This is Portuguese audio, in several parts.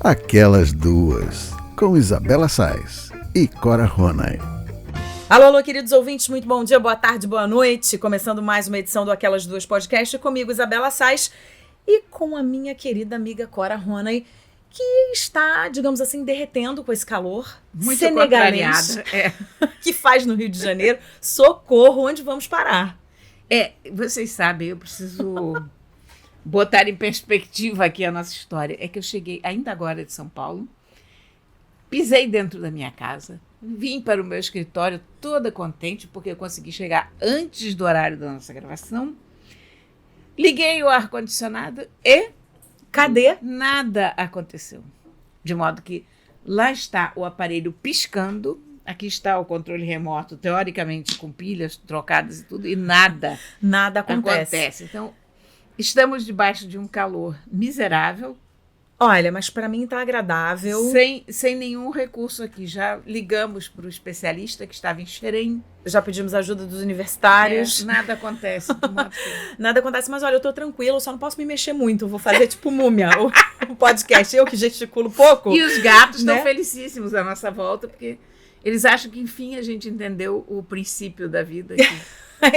Aquelas Duas, com Isabela Sais e Cora Ronay. Alô, alô, queridos ouvintes, muito bom dia, boa tarde, boa noite. Começando mais uma edição do Aquelas Duas Podcast, comigo, Isabela Sais, e com a minha querida amiga Cora Ronay, que está, digamos assim, derretendo com esse calor muito senegalês que faz no Rio de Janeiro. Socorro, onde vamos parar? Vocês sabem, eu preciso botar em perspectiva aqui a nossa história. É que eu cheguei ainda agora de São Paulo, pisei dentro da minha casa, vim para o meu escritório toda contente porque eu consegui chegar antes do horário da nossa gravação, liguei o ar-condicionado e cadê? Nada aconteceu. De modo que lá está o aparelho piscando, aqui está o controle remoto, teoricamente com pilhas trocadas e tudo, e nada acontece. Então, estamos debaixo de um calor miserável. Olha, mas para mim tá agradável. Sem nenhum recurso aqui. Já ligamos para o especialista que estava em Xerém. Já pedimos ajuda dos universitários. Nada acontece. Nada acontece, mas olha, eu tô tranquila, eu só não posso me mexer muito. Eu vou fazer tipo múmia, o podcast. Eu que gesticulo pouco. E os gatos estão felicíssimos à nossa volta, porque eles acham que, enfim, a gente entendeu o princípio da vida aqui.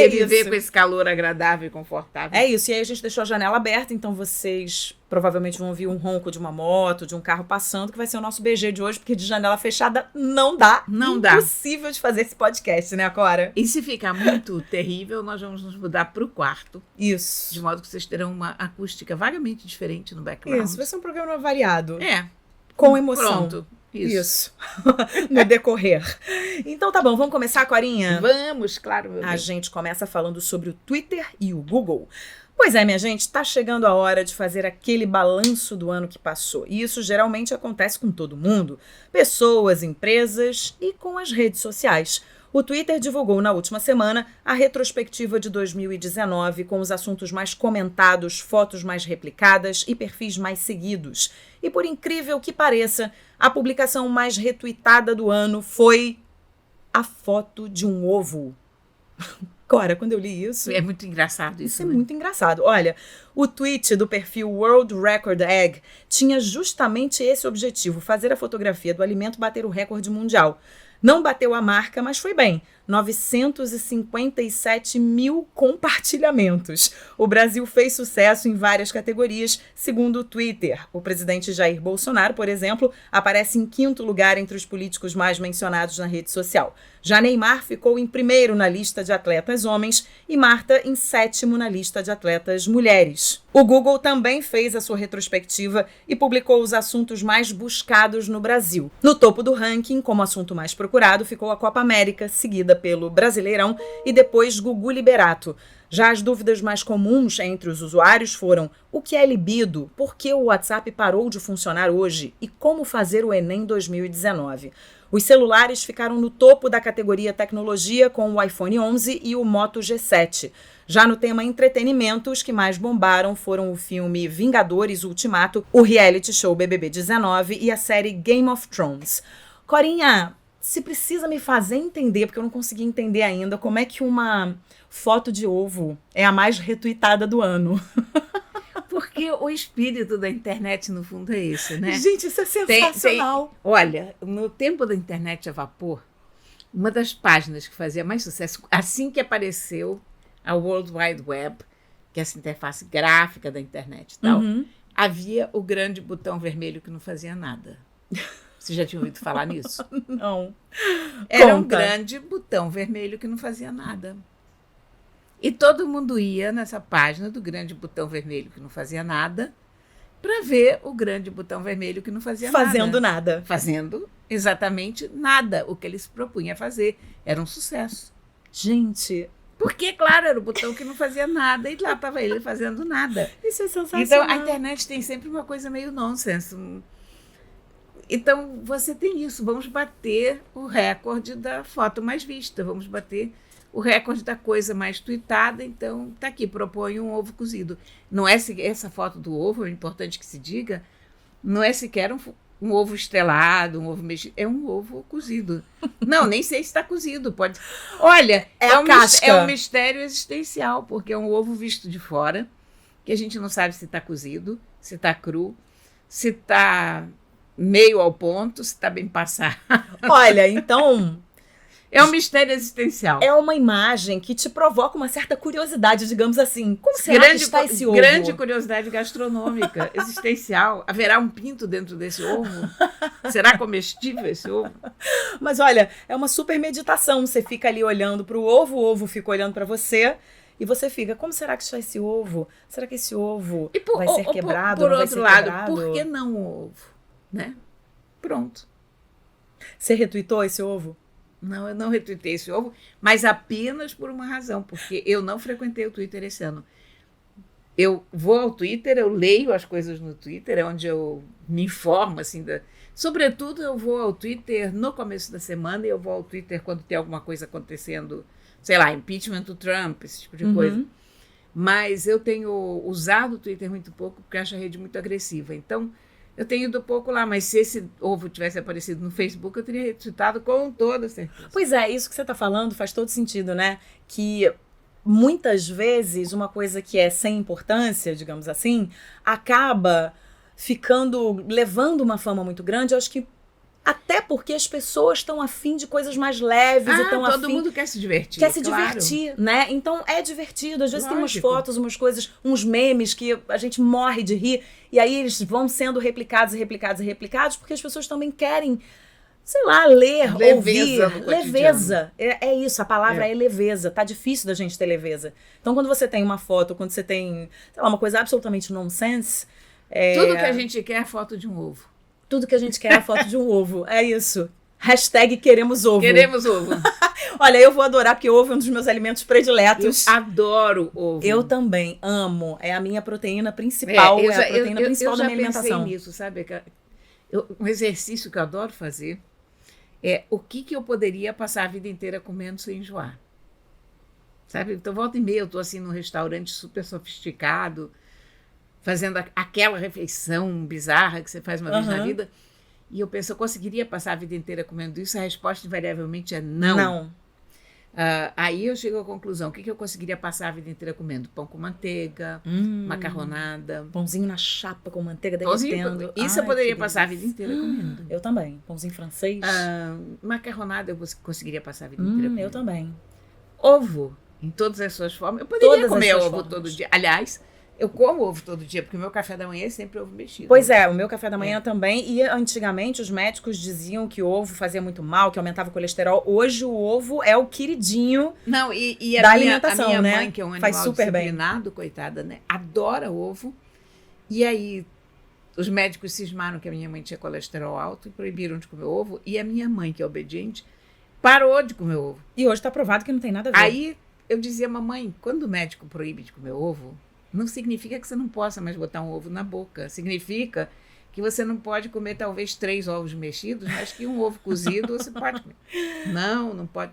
Viver com esse calor agradável e confortável. É isso, e aí a gente deixou a janela aberta, então vocês provavelmente vão ouvir um ronco de uma moto, de um carro passando, que vai ser o nosso BG de hoje, porque de janela fechada não dá. Não dá. Impossível de fazer esse podcast, né, Cora? E se ficar muito terrível, nós vamos nos mudar para o quarto. Isso. De modo que vocês terão uma acústica vagamente diferente no background. Isso, vai ser um programa variado. Com emoção. Pronto. Isso. No decorrer. Então tá bom, vamos começar, Corinha? Vamos, claro, meu A gente começa falando sobre o Twitter e o Google. Pois é, minha gente, tá chegando a hora de fazer aquele balanço do ano que passou. E isso geralmente acontece com todo mundo. Pessoas, empresas e com as redes sociais. O Twitter divulgou na última semana a retrospectiva de 2019 com os assuntos mais comentados, fotos mais replicadas e perfis mais seguidos. E por incrível que pareça, a publicação mais retweetada do ano foi a foto de um ovo. Cora, quando eu li isso... É muito engraçado isso, é muito engraçado. Olha, o tweet do perfil World Record Egg tinha justamente esse objetivo, fazer a fotografia do alimento bater o recorde mundial. Não bateu a marca, mas foi bem. 957 mil compartilhamentos. O Brasil fez sucesso em várias categorias, segundo o Twitter. O presidente Jair Bolsonaro, por exemplo, aparece em 5º lugar entre os políticos mais mencionados na rede social. Já Neymar ficou em 1º na lista de atletas homens e Marta em 7º na lista de atletas mulheres. O Google também fez a sua retrospectiva e publicou os assuntos mais buscados no Brasil. No topo do ranking, como assunto mais procurado, ficou a Copa América, seguida pelo Brasileirão e depois Gugu Liberato. Já as dúvidas mais comuns entre os usuários foram: o que é libido? Por que o WhatsApp parou de funcionar hoje? E como fazer o Enem 2019? Os celulares ficaram no topo da categoria tecnologia com o iPhone 11 e o Moto G7. Já no tema entretenimento, os que mais bombaram foram o filme Vingadores Ultimato, o reality show BBB 19 e a série Game of Thrones. Corinha, se precisa me fazer entender, porque eu não consegui entender ainda, como é que uma foto de ovo é a mais retweetada do ano. Porque o espírito da internet, no fundo, é esse, né? Gente, isso é sensacional. Olha, no tempo da internet a vapor, uma das páginas que fazia mais sucesso, assim que apareceu a World Wide Web, que é essa interface gráfica da internet e tal, havia o grande botão vermelho que não fazia nada. Você já tinha ouvido falar nisso? Não. Era um grande botão vermelho que não fazia nada. E todo mundo ia nessa página do grande botão vermelho que não fazia nada para ver o grande botão vermelho que não fazia nada. Fazendo nada. Fazendo exatamente nada. O que ele se propunha a fazer era um sucesso. Gente... Porque, claro, era o botão que não fazia nada e lá estava ele fazendo nada. Isso é sensacional. Então, a internet tem sempre uma coisa meio nonsense. Então, você tem isso. Vamos bater o recorde da foto mais vista. Vamos bater o recorde da coisa mais tweetada. Então, tá aqui, propõe um ovo cozido. Não é essa foto do ovo, é importante que se diga, não é sequer um ovo estrelado, um ovo mexido, é um ovo cozido. Não, nem sei se está cozido, pode... Olha, é a casca. É um mistério existencial, porque é um ovo visto de fora, que a gente não sabe se está cozido, se está cru, se está meio ao ponto, se está bem passado. Olha, então... É um mistério existencial. É uma imagem que te provoca uma certa curiosidade, digamos assim. Como será que está esse ovo? Grande curiosidade gastronômica, existencial. Haverá um pinto dentro desse ovo? Será comestível esse ovo? Mas olha, é uma super meditação. Você fica ali olhando para o ovo fica olhando para você e você fica, como será que está esse ovo? Será que esse ovo vai ser quebrado? Por não vai outro ser lado, quebrado? por que não o ovo? Né? Pronto. Você retweetou esse ovo? Não, eu não retuitei esse ovo, mas apenas por uma razão, porque eu não frequentei o Twitter esse ano. Eu vou ao Twitter, eu leio as coisas no Twitter, é onde eu me informo, assim, sobretudo eu vou ao Twitter no começo da semana e eu vou ao Twitter quando tem alguma coisa acontecendo, sei lá, impeachment do Trump, esse tipo de coisa. Mas eu tenho usado o Twitter muito pouco, porque acho a rede muito agressiva. Então, eu tenho ido pouco lá, mas se esse ovo tivesse aparecido no Facebook, eu teria retweetado com toda certeza. Pois é, isso que você está falando faz todo sentido, né? Que muitas vezes uma coisa que é sem importância, digamos assim, acaba levando uma fama muito grande. Eu acho que até porque as pessoas estão afim de coisas mais leves. Todo mundo quer se divertir. Quer se divertir, né? Então é divertido. Às vezes tem umas fotos, umas coisas, uns memes que a gente morre de rir. E aí eles vão sendo replicados, porque as pessoas também querem, sei lá, ler, leveza ouvir. Leveza. É isso, a palavra é leveza. Tá difícil da gente ter leveza. Então quando você tem uma foto, quando você tem, sei lá, uma coisa absolutamente nonsense... Tudo que a gente quer é foto de um ovo. Tudo que a gente quer é a foto de um ovo. É isso. Hashtag queremos ovo. Queremos ovo. Olha, eu vou adorar, porque ovo é um dos meus alimentos prediletos. Eu adoro ovo. Eu também amo. É a minha proteína principal. É a proteína principal da minha alimentação. Eu já pensei nisso, sabe? Um exercício que eu adoro fazer é o que eu poderia passar a vida inteira comendo sem enjoar. Sabe? Então, volta e meia, eu estou assim num restaurante super sofisticado, fazendo aquela refeição bizarra que você faz uma vez na vida, e eu penso, eu conseguiria passar a vida inteira comendo isso? A resposta invariavelmente é não. Não. Aí eu chego à conclusão, o que eu conseguiria passar a vida inteira comendo? Pão com manteiga, macarronada. Pãozinho na chapa com manteiga derretendo. Isso eu poderia passar a vida inteira comendo. Eu também. Pãozinho francês. Macarronada eu conseguiria passar a vida inteira comendo. Eu também. Ovo, em todas as suas formas. Eu poderia comer ovo todo dia. Aliás, eu como ovo todo dia, porque o meu café da manhã é sempre ovo mexido. Pois é, o meu café da manhã também. E antigamente os médicos diziam que o ovo fazia muito mal, que aumentava o colesterol. Hoje o ovo é o queridinho da alimentação, a minha né? mãe, que é um faz animal super disciplinado, coitada, né? Adora ovo. E aí os médicos cismaram que a minha mãe tinha colesterol alto e proibiram de comer ovo. E a minha mãe, que é obediente, parou de comer ovo. E hoje está provado que não tem nada a ver. Aí eu dizia, mamãe, quando o médico proíbe de comer ovo, não significa que você não possa mais botar um ovo na boca. Significa que você não pode comer talvez 3 ovos mexidos, mas que um ovo cozido você pode comer. Não pode.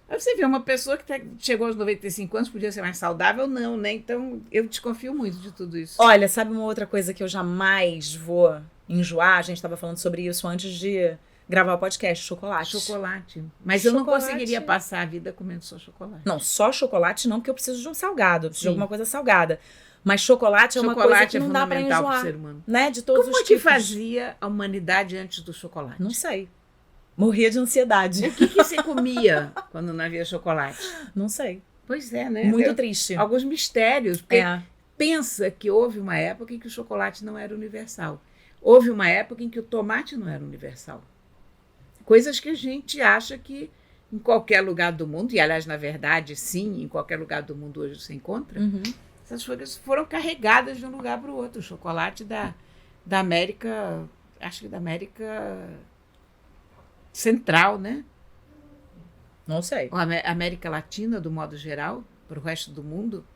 Aí você vê uma pessoa que chegou aos 95 anos, podia ser mais saudável? Não, né? Então eu desconfio muito de tudo isso. Olha, sabe uma outra coisa que eu jamais vou enjoar? A gente estava falando sobre isso antes de gravar o podcast, chocolate. Chocolate. Mas eu não conseguiria passar a vida comendo só chocolate. Não, só chocolate não, porque eu preciso de um salgado, preciso de alguma coisa salgada. Mas chocolate é uma coisa que não dá pra enjoar, pro ser humano. Né? De todos os tipos. Como que fazia a humanidade antes do chocolate? Não sei. Morria de ansiedade. O que se comia quando não havia chocolate? Não sei. Pois é, né? Muito triste. Alguns mistérios. Porque pensa que houve uma época em que o chocolate não era universal. Houve uma época em que o tomate não era universal. Coisas que a gente acha que em qualquer lugar do mundo, e aliás, na verdade, sim, em qualquer lugar do mundo hoje você encontra, essas coisas foram carregadas de um lugar para o outro. O chocolate da América, acho que da América Central, né? Não sei. Ou América Latina, do modo geral, para o resto do mundo.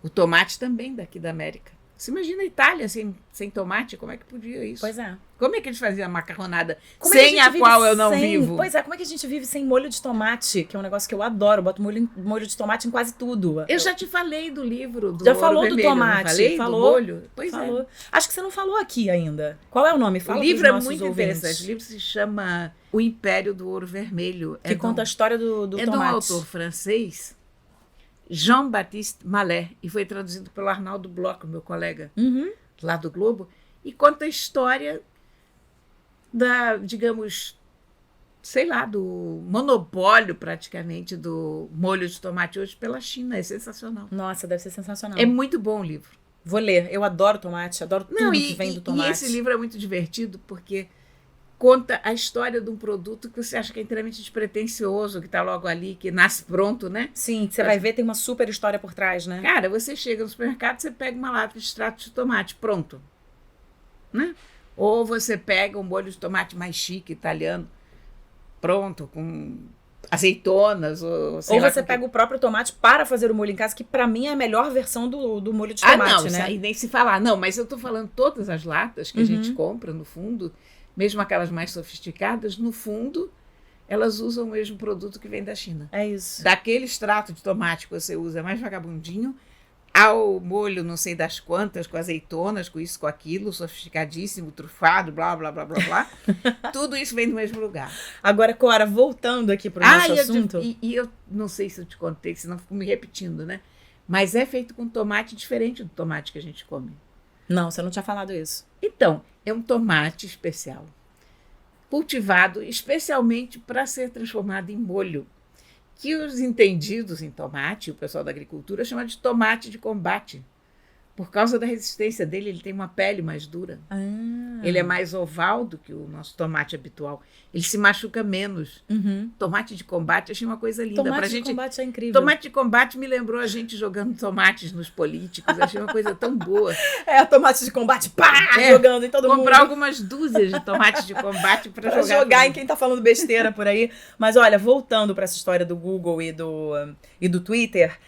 O tomate também daqui da América. Você imagina a Itália sem tomate? Como é que podia isso? Pois é. Como é que eles faziam a macarronada sem a qual eu não vivo? Pois é, como é que a gente vive sem molho de tomate? Que é um negócio que eu adoro. Eu boto molho de tomate em quase tudo. Eu já te falei do livro do Já falou Ouro do Vermelho, tomate. Não falei? Falou. Do molho? Pois falou. é. Acho que você não falou aqui ainda. Qual é o nome? Fala o livro é pros muito ouvintes. interessante. O livro se chama O Império do Ouro Vermelho. Que conta a história do tomate. É de um autor francês Jean-Baptiste Mallet, e foi traduzido pelo Arnaldo Bloch, meu colega lá do Globo, e conta a história da, digamos, sei lá, do monopólio praticamente do molho de tomate hoje pela China. É sensacional. Nossa, deve ser sensacional. É muito bom o livro. Vou ler. Eu adoro tomate, adoro tudo que vem do tomate. E esse livro é muito divertido porque conta a história de um produto que você acha que é inteiramente despretensioso, que está logo ali, que nasce pronto, né? Sim, você vai ver, tem uma super história por trás, né? Cara, você chega no supermercado, você pega uma lata de extrato de tomate, pronto. Né? Ou você pega um molho de tomate mais chique, italiano, pronto, com azeitonas. Ou você pega o próprio tomate para fazer o molho em casa, que para mim é a melhor versão do molho de tomate, não, né? Aí nem se falar. Não, mas eu tô falando todas as latas que a gente compra, no fundo, mesmo aquelas mais sofisticadas, no fundo, elas usam o mesmo produto que vem da China. É isso. Daquele extrato de tomate que você usa mais vagabundinho, ao molho não sei das quantas, com azeitonas, com isso, com aquilo, sofisticadíssimo, trufado, blá, blá, blá, blá, blá. Tudo isso vem do mesmo lugar. Agora, Cora, voltando aqui para o nosso assunto... E eu não sei se eu te contei, senão fico me repetindo, né? Mas é feito com tomate diferente do tomate que a gente come. Não, você não tinha falado isso. Então, é um tomate especial, cultivado especialmente para ser transformado em molho, que os entendidos em tomate, o pessoal da agricultura, chama de tomate de combate. Por causa da resistência dele, ele tem uma pele mais dura. Ele é mais oval do que o nosso tomate habitual. Ele se machuca menos. Tomate de combate, achei uma coisa linda. Tomate de combate é incrível. Tomate de combate me lembrou a gente jogando tomates nos políticos. Achei uma coisa tão boa. Tomate de combate, pá, jogando em todo mundo. Comprar algumas dúzias de tomates de combate para jogar em quem tá falando besteira por aí. Mas olha, voltando para essa história do Google e do Twitter,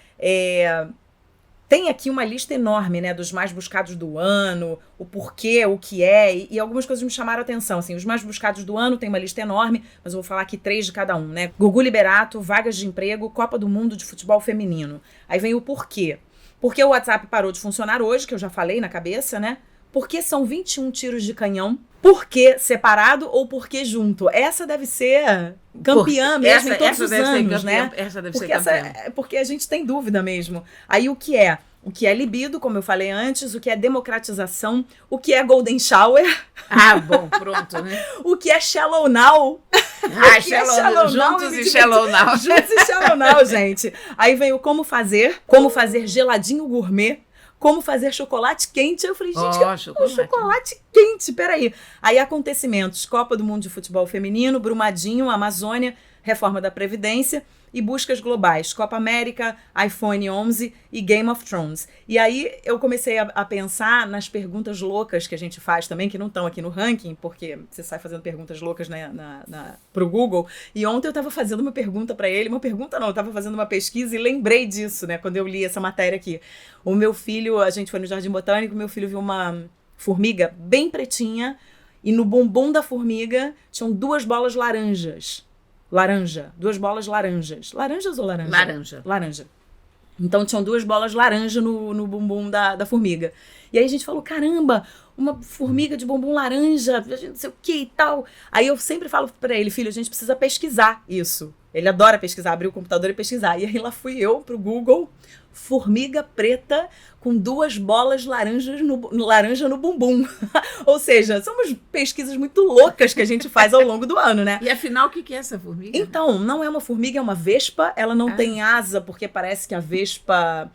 tem aqui uma lista enorme, né, dos mais buscados do ano, o porquê, o que é, e algumas coisas me chamaram a atenção. Assim, os mais buscados do ano tem uma lista enorme, mas eu vou falar aqui 3 de cada um, né? Gugu Liberato, vagas de emprego, Copa do Mundo de futebol feminino. Aí vem o porquê. Por que o WhatsApp parou de funcionar hoje, que eu já falei na cabeça, né? Por que são 21 tiros de canhão? Por que separado ou por que junto? Essa deve ser campeã mesmo em todos os anos, né? Essa deve ser campeã. Porque a gente tem dúvida mesmo. Aí o que é? O que é libido, como eu falei antes, o que é democratização, o que é golden shower. Bom, pronto, né? O que é shallow now. Juntos e shallow now. Juntos e shallow now, gente. Aí vem o como fazer geladinho gourmet, como fazer chocolate quente. Eu falei, gente, chocolate quente, peraí. Aí acontecimentos, Copa do Mundo de Futebol Feminino, Brumadinho, Amazônia, reforma da Previdência e buscas globais, Copa América, iPhone 11 e Game of Thrones. E aí eu comecei a pensar nas perguntas loucas que a gente faz também, que não estão aqui no ranking, porque você sai fazendo perguntas loucas pro Google. E ontem eu estava fazendo uma pergunta para ele, eu estava fazendo uma pesquisa e lembrei disso, né, quando eu li essa matéria aqui. O meu filho, a gente foi no Jardim Botânico, meu filho viu uma formiga bem pretinha e no bumbum da formiga tinham 2 bolas laranjas. 2 bolas laranjas. Laranjas ou laranja? Laranja. Então tinham 2 bolas laranja no bumbum da formiga. E aí a gente falou, caramba, uma formiga de bumbum laranja, não sei o que e tal. Aí eu sempre falo pra ele, filho, a gente precisa pesquisar isso. Ele adora pesquisar, abrir o computador e pesquisar. E aí lá fui eu pro Google, formiga preta com 2 bolas laranja no bumbum. Ou seja, são umas pesquisas muito loucas que a gente faz ao longo do ano, né? E afinal, o que é essa formiga? Então, não é uma formiga, é uma vespa. Ela não tem asa, porque parece que a vespa,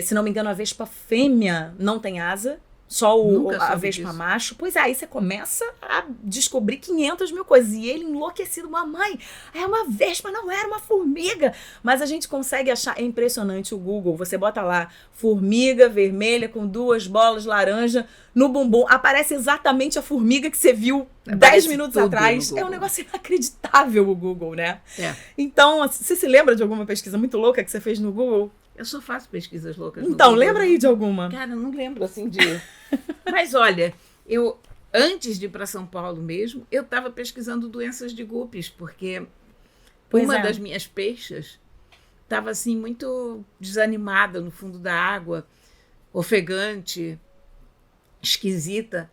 se não me engano, a vespa fêmea não tem asa. Só a vespa macho. Pois é, aí você começa a descobrir 500 mil coisas. E ele enlouquecido, mamãe, é uma vespa, não era uma formiga. Mas a gente consegue achar, é impressionante o Google. Você bota lá, formiga vermelha com 2 bolas laranja no bumbum. Aparece exatamente a formiga que você viu 10 minutos atrás. É um negócio inacreditável o Google, né? Então, você se lembra de alguma pesquisa muito louca que você fez no Google? Eu só faço pesquisas loucas. Então, lembra aí de alguma? Cara, eu não lembro assim de... Mas olha, antes de ir para São Paulo mesmo, eu estava pesquisando doenças de guppies, porque uma das minhas peixes estava assim muito desanimada no fundo da água, ofegante, esquisita.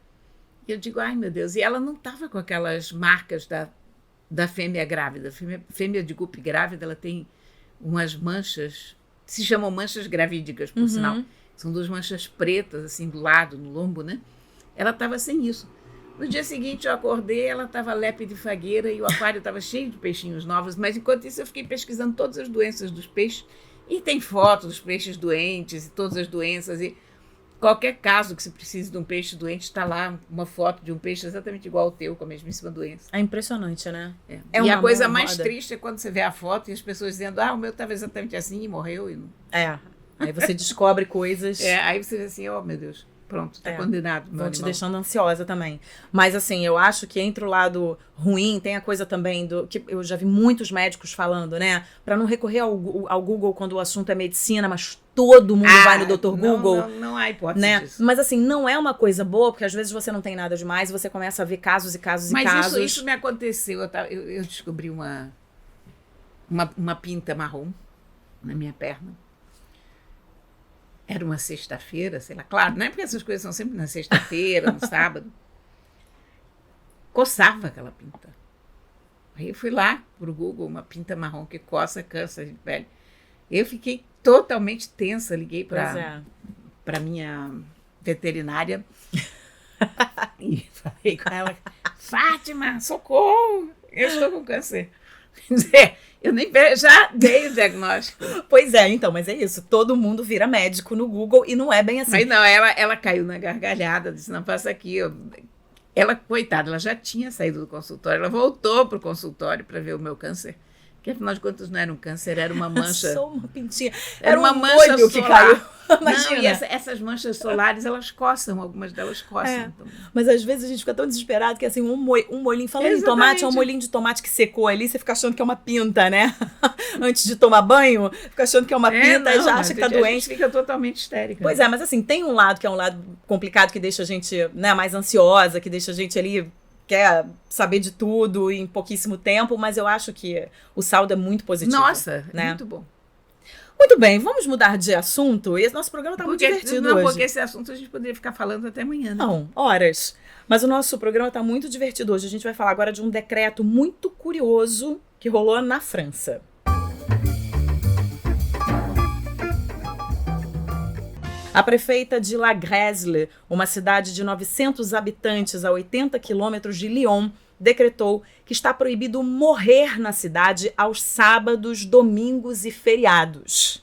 E eu digo, ai meu Deus, e ela não estava com aquelas marcas da fêmea grávida. Fêmea de guppy grávida, ela tem umas manchas se chamam manchas gravídicas, por sinal. São 2 manchas pretas, assim, do lado, no lombo, né? Ela estava sem isso. No dia seguinte eu acordei, ela estava lépida e fagueira e o aquário estava cheio de peixinhos novos, mas enquanto isso eu fiquei pesquisando todas as doenças dos peixes e tem fotos dos peixes doentes e todas as doenças e qualquer caso que se precise de um peixe doente, está lá uma foto de um peixe exatamente igual ao teu, com a mesmíssima doença. É impressionante, né? E a coisa mais triste é quando você vê a foto e as pessoas dizendo, o meu estava exatamente assim e morreu. E não... Aí você descobre coisas. Aí você vê assim, meu Deus. Pronto, tá condenado. Vão te deixando ansiosa também. Mas assim, eu acho que entre o lado ruim, tem a coisa também do que eu já vi muitos médicos falando, né? Para não recorrer ao Google quando o assunto é medicina, mas todo mundo vai no Dr. Google. Não há hipótese disso. Mas assim, não é uma coisa boa, porque às vezes você não tem nada demais e você começa a ver casos e casos e casos. Mas isso me aconteceu. Eu descobri uma pinta marrom na minha perna. Era uma sexta-feira, sei lá. Claro, não é porque essas coisas são sempre na sexta-feira, no sábado. Coçava aquela pinta. Aí eu fui lá pro Google, uma pinta marrom que coça, cansa de pele. Eu fiquei totalmente tensa, liguei para minha veterinária e falei com ela, Fátima, socorro, eu estou com câncer. Quer dizer, eu nem já dei o diagnóstico. Pois é, então, mas é isso. Todo mundo vira médico no Google e não é bem assim. Mas não, ela caiu na gargalhada, disse, não, passa aqui. Ela, coitada, ela já tinha saído do consultório, ela voltou para o consultório para ver o meu câncer. Que afinal de contas não era um câncer, era uma mancha. Só uma pintinha. Era uma mancha olho que caiu. Não, e essas manchas solares, elas coçam, algumas delas coçam. Então. Mas às vezes a gente fica tão desesperado que assim, um molhinho, falando em tomate, é um molhinho de tomate que secou ali, você fica achando que é uma pinta, né? Antes de tomar banho, fica achando que é uma pinta e já acha que tá doente. A gente fica totalmente histérica. Pois é, mas assim, tem um lado que é um lado complicado, que deixa a gente, né, mais ansiosa, que deixa a gente ali... quer saber de tudo em pouquíssimo tempo, mas eu acho que o saldo é muito positivo. Nossa, né? muito bom. Muito bem, vamos mudar de assunto? Esse nosso programa está muito divertido hoje. Porque esse assunto a gente poderia ficar falando até amanhã, né? Não, horas. Mas o nosso programa está muito divertido hoje. A gente vai falar agora de um decreto muito curioso que rolou na França. A prefeita de La Gresle, uma cidade de 900 habitantes a 80 quilômetros de Lyon, decretou que está proibido morrer na cidade aos sábados, domingos e feriados.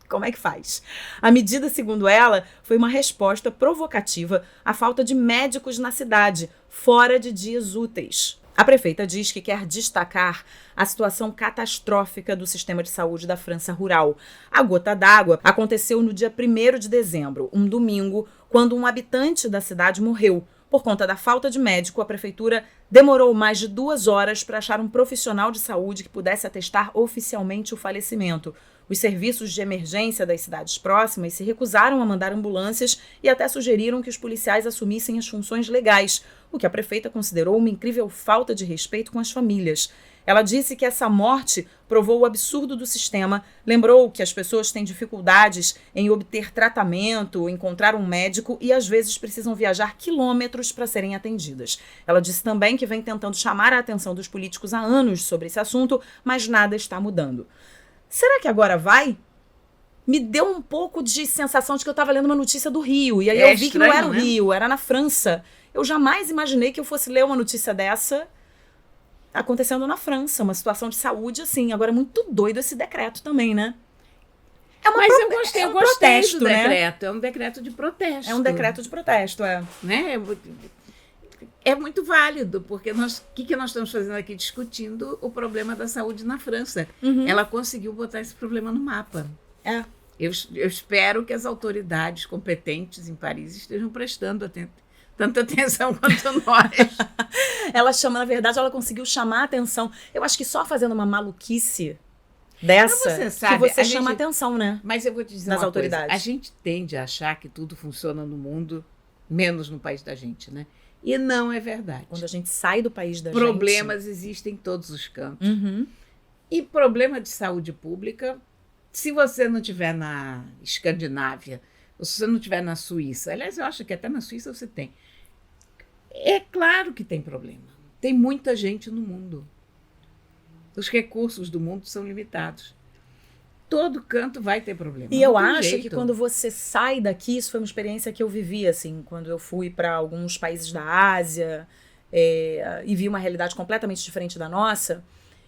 Como é que faz? A medida, segundo ela, foi uma resposta provocativa à falta de médicos na cidade, fora de dias úteis. A prefeita diz que quer destacar a situação catastrófica do sistema de saúde da França rural. A gota d'água aconteceu no dia 1º de dezembro, um domingo, quando um habitante da cidade morreu. Por conta da falta de médico, a prefeitura demorou mais de 2 horas para achar um profissional de saúde que pudesse atestar oficialmente o falecimento. Os serviços de emergência das cidades próximas se recusaram a mandar ambulâncias e até sugeriram que os policiais assumissem as funções legais, o que a prefeita considerou uma incrível falta de respeito com as famílias. Ela disse que essa morte provou o absurdo do sistema, lembrou que as pessoas têm dificuldades em obter tratamento, encontrar um médico e às vezes precisam viajar quilômetros para serem atendidas. Ela disse também que vem tentando chamar a atenção dos políticos há anos sobre esse assunto, mas nada está mudando. Será que agora vai? Me deu um pouco de sensação de que eu estava lendo uma notícia do Rio, e aí eu vi que não era o Rio, era na França. Eu jamais imaginei que eu fosse ler uma notícia dessa acontecendo na França, uma situação de saúde assim. Agora é muito doido esse decreto também, né? Mas eu gostei protesto, do decreto. Né? É um decreto de protesto. É um decreto de protesto, né? É muito válido, porque o que nós estamos fazendo aqui? Discutindo o problema da saúde na França. Uhum. Ela conseguiu botar esse problema no mapa. Eu espero que as autoridades competentes em Paris estejam prestando tanta atenção quanto nós. Ela chama, na verdade, ela conseguiu chamar a atenção. Eu acho que só fazendo uma maluquice dessa que você chama a atenção, né? Mas eu vou te dizer das uma autoridades. Coisa. A gente tende a achar que tudo funciona no mundo, menos no país da gente, né? E não é verdade. Quando a gente sai do país da Problemas existem em todos os cantos. Uhum. E problema de saúde pública, se você não estiver na Escandinávia, ou se você não estiver na Suíça, aliás, eu acho que até na Suíça você tem. É claro que tem problema. Tem muita gente no mundo. Os recursos do mundo são limitados. todo canto vai ter problema. E não eu tem acho jeito. que quando você sai daqui, isso foi uma experiência que eu vivi, assim, quando eu fui para alguns países da Ásia, e vi uma realidade completamente diferente da nossa,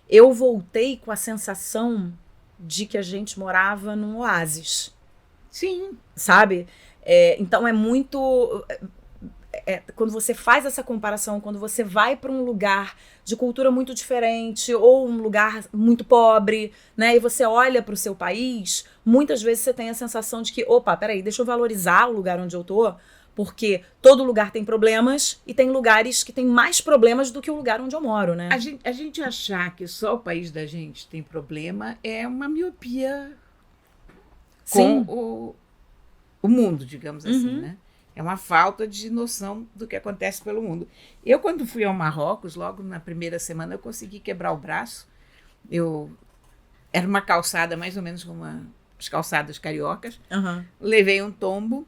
eu voltei com a sensação de que a gente morava num oásis, Sim. sabe? Então é muito... quando você faz essa comparação, quando você vai para um lugar de cultura muito diferente ou um lugar muito pobre, né, e você olha para o seu país, muitas vezes você tem a sensação de que, opa, peraí, deixa eu valorizar o lugar onde eu tô, porque todo lugar tem problemas e tem lugares que tem mais problemas do que o lugar onde eu moro, né? A gente achar que só o país da gente tem problema é uma miopia Sim. com o mundo, digamos assim, né? É uma falta de noção do que acontece pelo mundo. Eu, quando fui ao Marrocos, logo na primeira semana, eu consegui quebrar o braço. Era uma calçada mais ou menos como as calçadas cariocas. Uhum. Levei um tombo.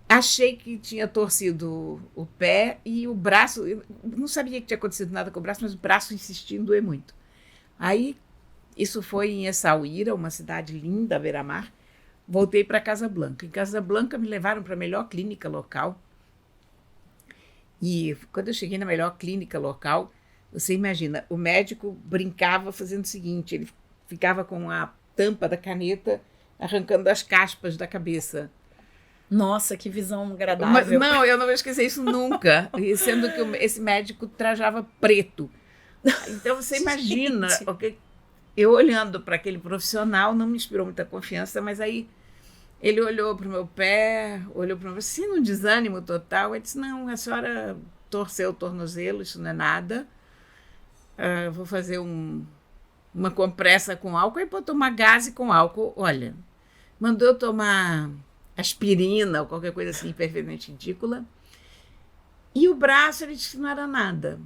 Achei que tinha torcido o pé e o braço... Eu não sabia que tinha acontecido nada com o braço, mas o braço insistia em doer muito. Aí, isso foi em Essaouira, uma cidade linda, à beira-mar. Voltei para Casablanca. Em Casablanca, me levaram para a melhor clínica local. E quando eu cheguei na melhor clínica local, você imagina, o médico brincava fazendo o seguinte, ele ficava com a tampa da caneta arrancando as caspas da cabeça. Nossa, que visão agradável. Não, eu não vou esquecer isso nunca. E sendo que esse médico trajava preto. Então você imagina, eu olhando para aquele profissional, não me inspirou muita confiança, mas aí ele olhou para o meu pé, olhou para o meu, assim, num desânimo total. Ele disse, não, a senhora torceu o tornozelo, isso não é nada. Vou fazer uma compressa com álcool, aí vou tomar gase com álcool. Olha, mandou eu tomar aspirina ou qualquer coisa assim, perfeitamente ridícula. E o braço, ele disse que não era nada.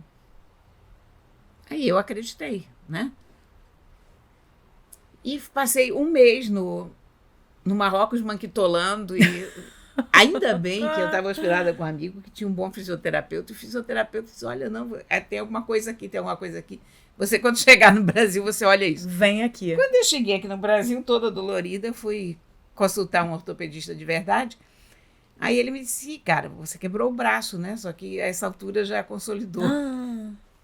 Aí eu acreditei, né? E passei um mês no Marrocos manquitolando e ainda bem que eu estava hospedada com um amigo que tinha um bom fisioterapeuta, e o fisioterapeuta disse, olha, não, tem alguma coisa aqui, tem alguma coisa aqui. Você, quando chegar no Brasil, você olha isso. Vem aqui. Quando eu cheguei aqui no Brasil, toda dolorida, fui consultar um ortopedista de verdade. Aí ele me disse, cara, você quebrou o braço, né? Só que a essa altura já consolidou.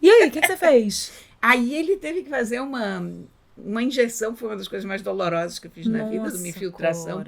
E aí, o que você fez? Aí ele teve que fazer uma injeção, foi uma das coisas mais dolorosas que eu fiz na vida, de uma infiltração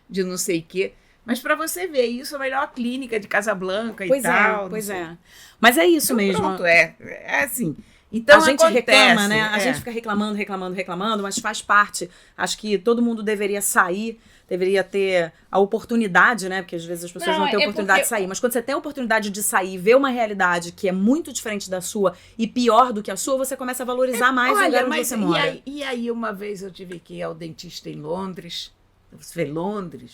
de não sei o quê. Mas para você ver, isso é a melhor clínica de Casablanca e tal. Pois é. Mas é isso então, mesmo. Pronto, é assim. Então, a gente reclama, né? A É. gente fica reclamando, mas faz parte. Acho que todo mundo deveria sair, deveria ter a oportunidade, né? Porque às vezes as pessoas não têm a oportunidade de sair. Mas quando você tem a oportunidade de sair e ver uma realidade que é muito diferente da sua e pior do que a sua, você começa a valorizar mais o lugar onde você mora. E aí, uma vez eu tive que ir ao dentista em Londres. Você vê Londres,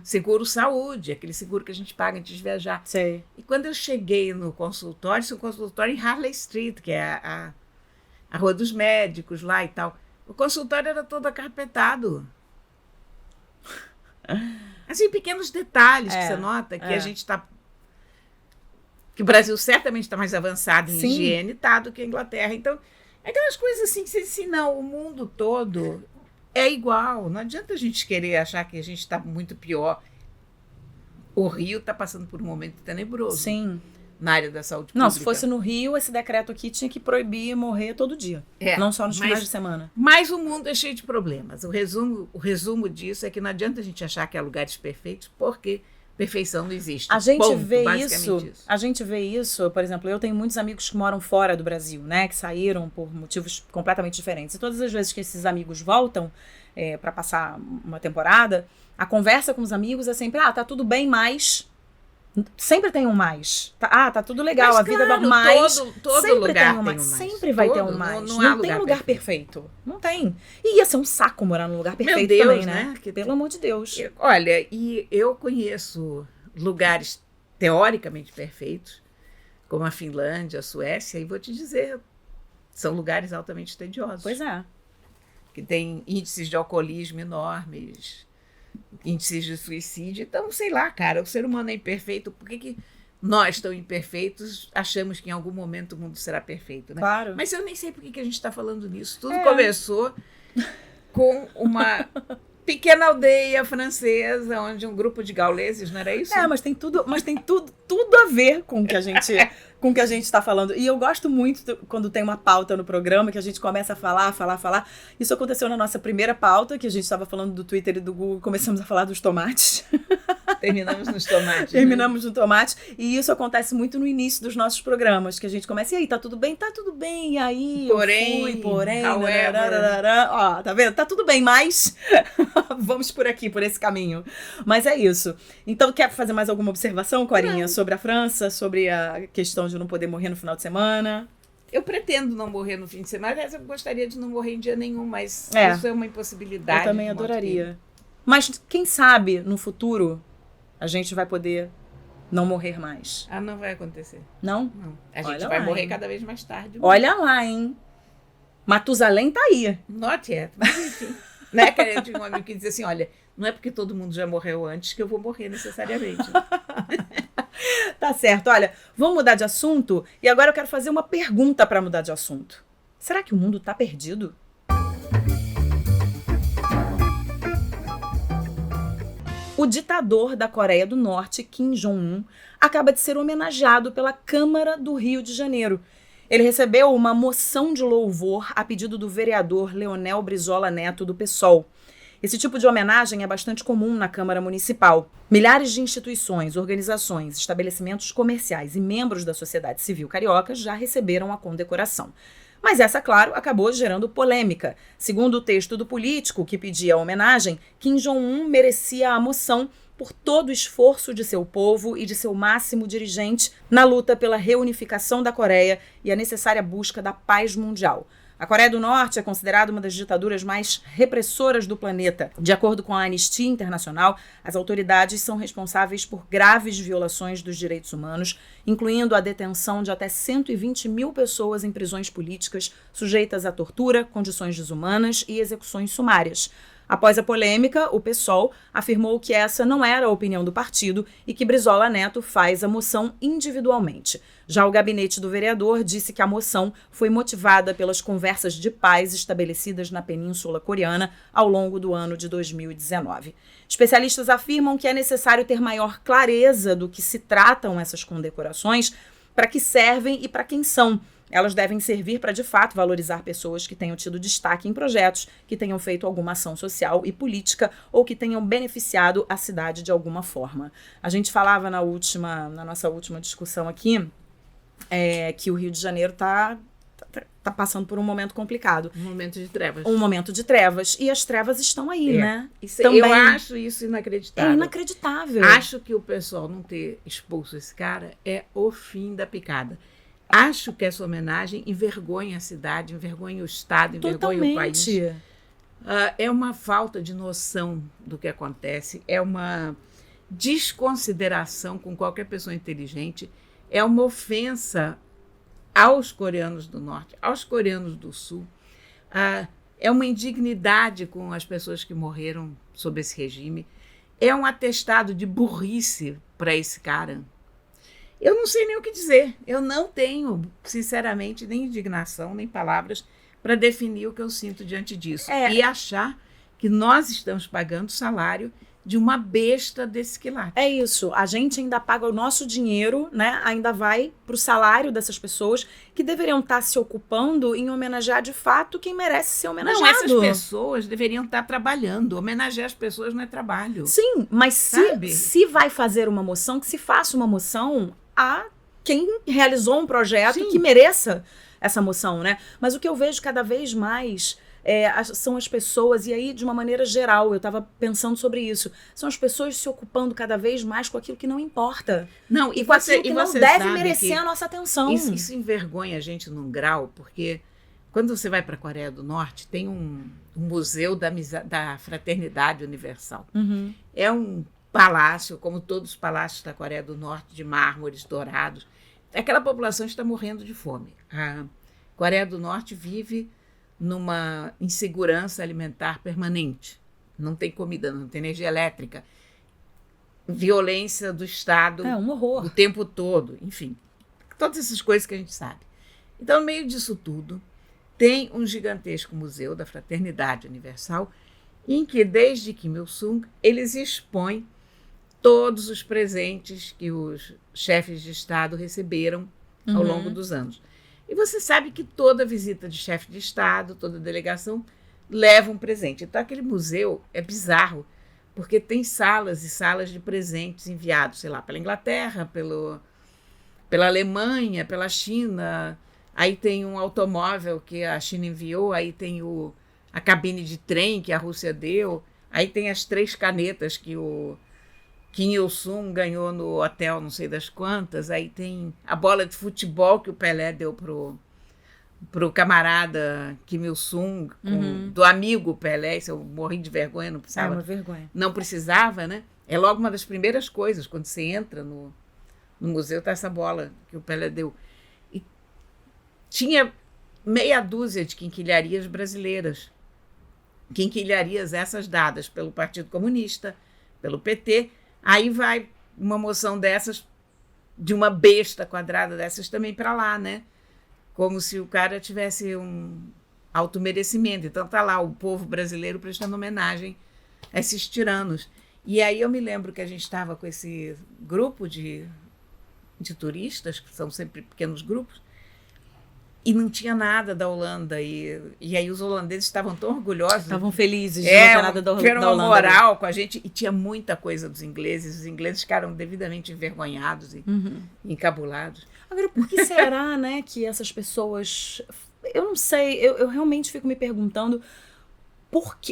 seguro saúde, aquele seguro que a gente paga antes de viajar. Sei. E quando eu cheguei no consultório, isso é um consultório em Harley Street, que é a Rua dos Médicos lá e tal. O consultório era todo acarpetado. Assim, pequenos detalhes que você nota que a gente está... Que o Brasil certamente está mais avançado em higiene, tá, do que a Inglaterra. Então, aquelas coisas assim que você diz, não, o mundo todo é igual. Não adianta a gente querer achar que a gente está muito pior. O Rio está passando por um momento tenebroso. Sim. Na área da saúde pública. Não, se fosse no Rio, esse decreto aqui tinha que proibir morrer todo dia. Não só nos finais de semana. Mas o mundo é cheio de problemas. O resumo disso é que não adianta a gente achar que há lugares perfeitos, porque perfeição não existe. A gente vê basicamente isso. A gente vê isso, por exemplo, eu tenho muitos amigos que moram fora do Brasil, né? Que saíram por motivos completamente diferentes. E todas as vezes que esses amigos voltam para passar uma temporada, a conversa com os amigos é sempre, tá tudo bem, mas... Sempre tem um mais. Tá tudo legal, mas, a vida claro, dá mais. todo sempre lugar tem um mais. tem um mais. Sempre vai ter um mais. Não tem lugar perfeito. Não tem. E ia ser um saco morar num lugar perfeito Deus, também, né? Pelo amor de Deus. Olha, e eu conheço lugares teoricamente perfeitos, como a Finlândia, a Suécia, e vou te dizer, são lugares altamente tediosos. Pois é. Que tem índices de alcoolismo enormes, índices de suicídio. Então, sei lá, cara, o ser humano é imperfeito. Por que nós, tão imperfeitos, achamos que em algum momento o mundo será perfeito, né? Claro. Mas eu nem sei por que a gente está falando nisso. Tudo começou com uma pequena aldeia francesa, onde um grupo de gauleses, não era isso? Mas tem tudo a ver com o que a gente está falando. E eu gosto muito quando tem uma pauta no programa, que a gente começa a falar. Isso aconteceu na nossa primeira pauta, que a gente estava falando do Twitter e do Google, começamos a falar dos tomates. Terminamos nos tomates. Terminamos no tomate. E isso acontece muito no início dos nossos programas, que a gente começa, e aí, tá tudo bem? Tá tudo bem. E aí, porém, ó, tá vendo? Tá tudo bem, mas vamos por aqui, por esse caminho. Mas é isso. Então, quer fazer mais alguma observação, Corinha, sobre a França, sobre a questão de não poder morrer no final de semana? Eu pretendo não morrer no fim de semana, mas eu gostaria de não morrer em dia nenhum, mas isso é uma impossibilidade. Eu também adoraria. Mas quem sabe, no futuro, a gente vai poder não morrer mais. Não vai acontecer. Não? Não. A gente vai morrer cada vez mais tarde. Olha lá, hein? Matusalém tá aí. Not yet, mas enfim. Né? Eu tinha um amigo que dizia assim, olha, não é porque todo mundo já morreu antes que eu vou morrer necessariamente. Tá certo. Olha, vamos mudar de assunto? E agora eu quero fazer uma pergunta para mudar de assunto. Será que o mundo tá perdido? O ditador da Coreia do Norte, Kim Jong-un, acaba de ser homenageado pela Câmara do Rio de Janeiro. Ele recebeu uma moção de louvor a pedido do vereador Leonel Brizola Neto, do PSOL. Esse tipo de homenagem é bastante comum na Câmara Municipal. Milhares de instituições, organizações, estabelecimentos comerciais e membros da sociedade civil carioca já receberam a condecoração. Mas essa, claro, acabou gerando polêmica. Segundo o texto do político que pedia a homenagem, Kim Jong-un merecia a moção por todo o esforço de seu povo e de seu máximo dirigente na luta pela reunificação da Coreia e a necessária busca da paz mundial. A Coreia do Norte é considerada uma das ditaduras mais repressoras do planeta. De acordo com a Anistia Internacional, as autoridades são responsáveis por graves violações dos direitos humanos, incluindo a detenção de até 120 mil pessoas em prisões políticas, sujeitas à tortura, condições desumanas e execuções sumárias. Após a polêmica, o PSOL afirmou que essa não era a opinião do partido e que Brizola Neto faz a moção individualmente. Já o gabinete do vereador disse que a moção foi motivada pelas conversas de paz estabelecidas na Península Coreana ao longo do ano de 2019. Especialistas afirmam que é necessário ter maior clareza do que se tratam essas condecorações, para que servem e para quem são. Elas devem servir para, de fato, valorizar pessoas que tenham tido destaque em projetos, que tenham feito alguma ação social e política ou que tenham beneficiado a cidade de alguma forma. A gente falava na nossa última discussão aqui que o Rio de Janeiro está passando por um momento complicado. Um momento de trevas. Um momento de trevas. E as trevas estão aí, né? Também, eu acho isso inacreditável. É inacreditável. Acho que o pessoal não ter expulso esse cara é o fim da picada. Acho que essa homenagem envergonha a cidade, envergonha o Estado, envergonha o país. É uma falta de noção do que acontece, é uma desconsideração com qualquer pessoa inteligente, é uma ofensa aos coreanos do Norte, aos coreanos do Sul, é uma indignidade com as pessoas que morreram sob esse regime, é um atestado de burrice para esse cara. Eu não sei nem o que dizer. Eu não tenho, sinceramente, nem indignação, nem palavras para definir o que eu sinto diante disso. E achar que nós estamos pagando o salário de uma besta desse quilate. É isso. A gente ainda paga o nosso dinheiro, né? Ainda vai para o salário dessas pessoas que deveriam estar se ocupando em homenagear de fato quem merece ser homenageado. Não, essas pessoas deveriam estar trabalhando. Homenagear as pessoas não é trabalho. Sim, mas se vai fazer uma moção, que se faça uma moção a quem realizou um projeto que mereça essa moção, né? Mas o que eu vejo cada vez mais são as pessoas, e aí de uma maneira geral, eu estava pensando sobre isso, são as pessoas se ocupando cada vez mais com aquilo que não importa. Não, e com aquilo que não deve merecer a nossa atenção. Isso envergonha a gente num grau, porque quando você vai para a Coreia do Norte, tem um museu da Fraternidade Universal. Uhum. É um palácio, como todos os palácios da Coreia do Norte, de mármores dourados. Aquela população está morrendo de fome. A Coreia do Norte vive numa insegurança alimentar permanente. Não tem comida, não tem energia elétrica. Violência do Estado um horror. O tempo todo. Enfim, todas essas coisas que a gente sabe. Então, no meio disso tudo, tem um gigantesco museu da Fraternidade Universal, em que, desde Kim Il-sung, eles expõem todos os presentes que os chefes de Estado receberam ao longo dos anos. E você sabe que toda visita de chefe de Estado, toda delegação, leva um presente. Então, aquele museu é bizarro, porque tem salas e salas de presentes enviados, sei lá, pela Inglaterra, pela Alemanha, pela China. Aí tem um automóvel que a China enviou, aí tem a cabine de trem que a Rússia deu, aí tem as 3 canetas que o Kim Il-sung ganhou no hotel não sei das quantas, aí tem a bola de futebol que o Pelé deu pro camarada Kim Il-sung, do amigo Pelé. Isso eu morri de vergonha, não precisava. É uma vergonha. Não precisava, né? É logo uma das primeiras coisas, quando você entra no museu, tá essa bola que o Pelé deu. E tinha meia dúzia de quinquilharias brasileiras. Quinquilharias essas dadas pelo Partido Comunista, pelo PT. Aí vai uma moção dessas, de uma besta quadrada dessas também para lá, né? Como se o cara tivesse um auto-merecimento. Então tá lá o povo brasileiro prestando homenagem a esses tiranos. E aí eu me lembro que a gente estava com esse grupo de turistas, que são sempre pequenos grupos, e não tinha nada da Holanda. E aí os holandeses estavam tão orgulhosos. Estavam felizes de não ter nada da Holanda. Tiveram uma moral com a gente. E tinha muita coisa dos ingleses. Os ingleses ficaram devidamente envergonhados e encabulados. Agora, por que será, né, que essas pessoas... Eu não sei, eu realmente fico me perguntando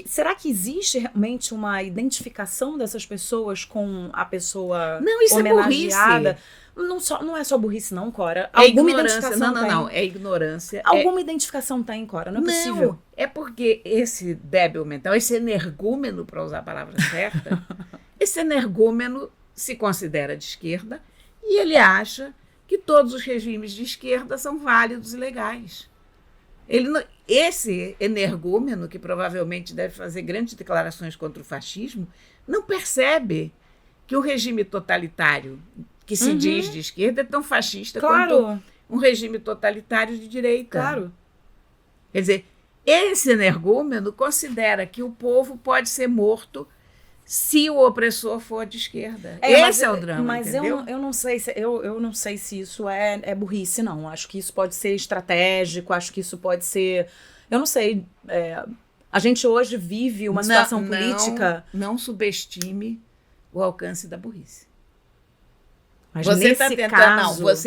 será que existe realmente uma identificação dessas pessoas com a pessoa não, isso homenageada? É burrice. Não é só burrice, não, Cora. É alguma identificação não. É ignorância. Alguma identificação tem, Cora. Não é possível. Não, é porque esse débil mental, esse energúmeno, para usar a palavra certa, esse energúmeno se considera de esquerda e ele acha que todos os regimes de esquerda são válidos e legais. Esse energúmeno, que provavelmente deve fazer grandes declarações contra o fascismo, não percebe que o regime totalitário que se diz de esquerda é tão fascista quanto um regime totalitário de direita. Claro. Quer dizer, esse energúmeno considera que o povo pode ser morto se o opressor for de esquerda. Esse é o drama, mas entendeu? eu não sei se isso é burrice, não. Acho que isso pode ser estratégico, acho que isso pode ser... Eu não sei. A gente hoje vive uma situação política... Não subestime o alcance da burrice. Mas você nesse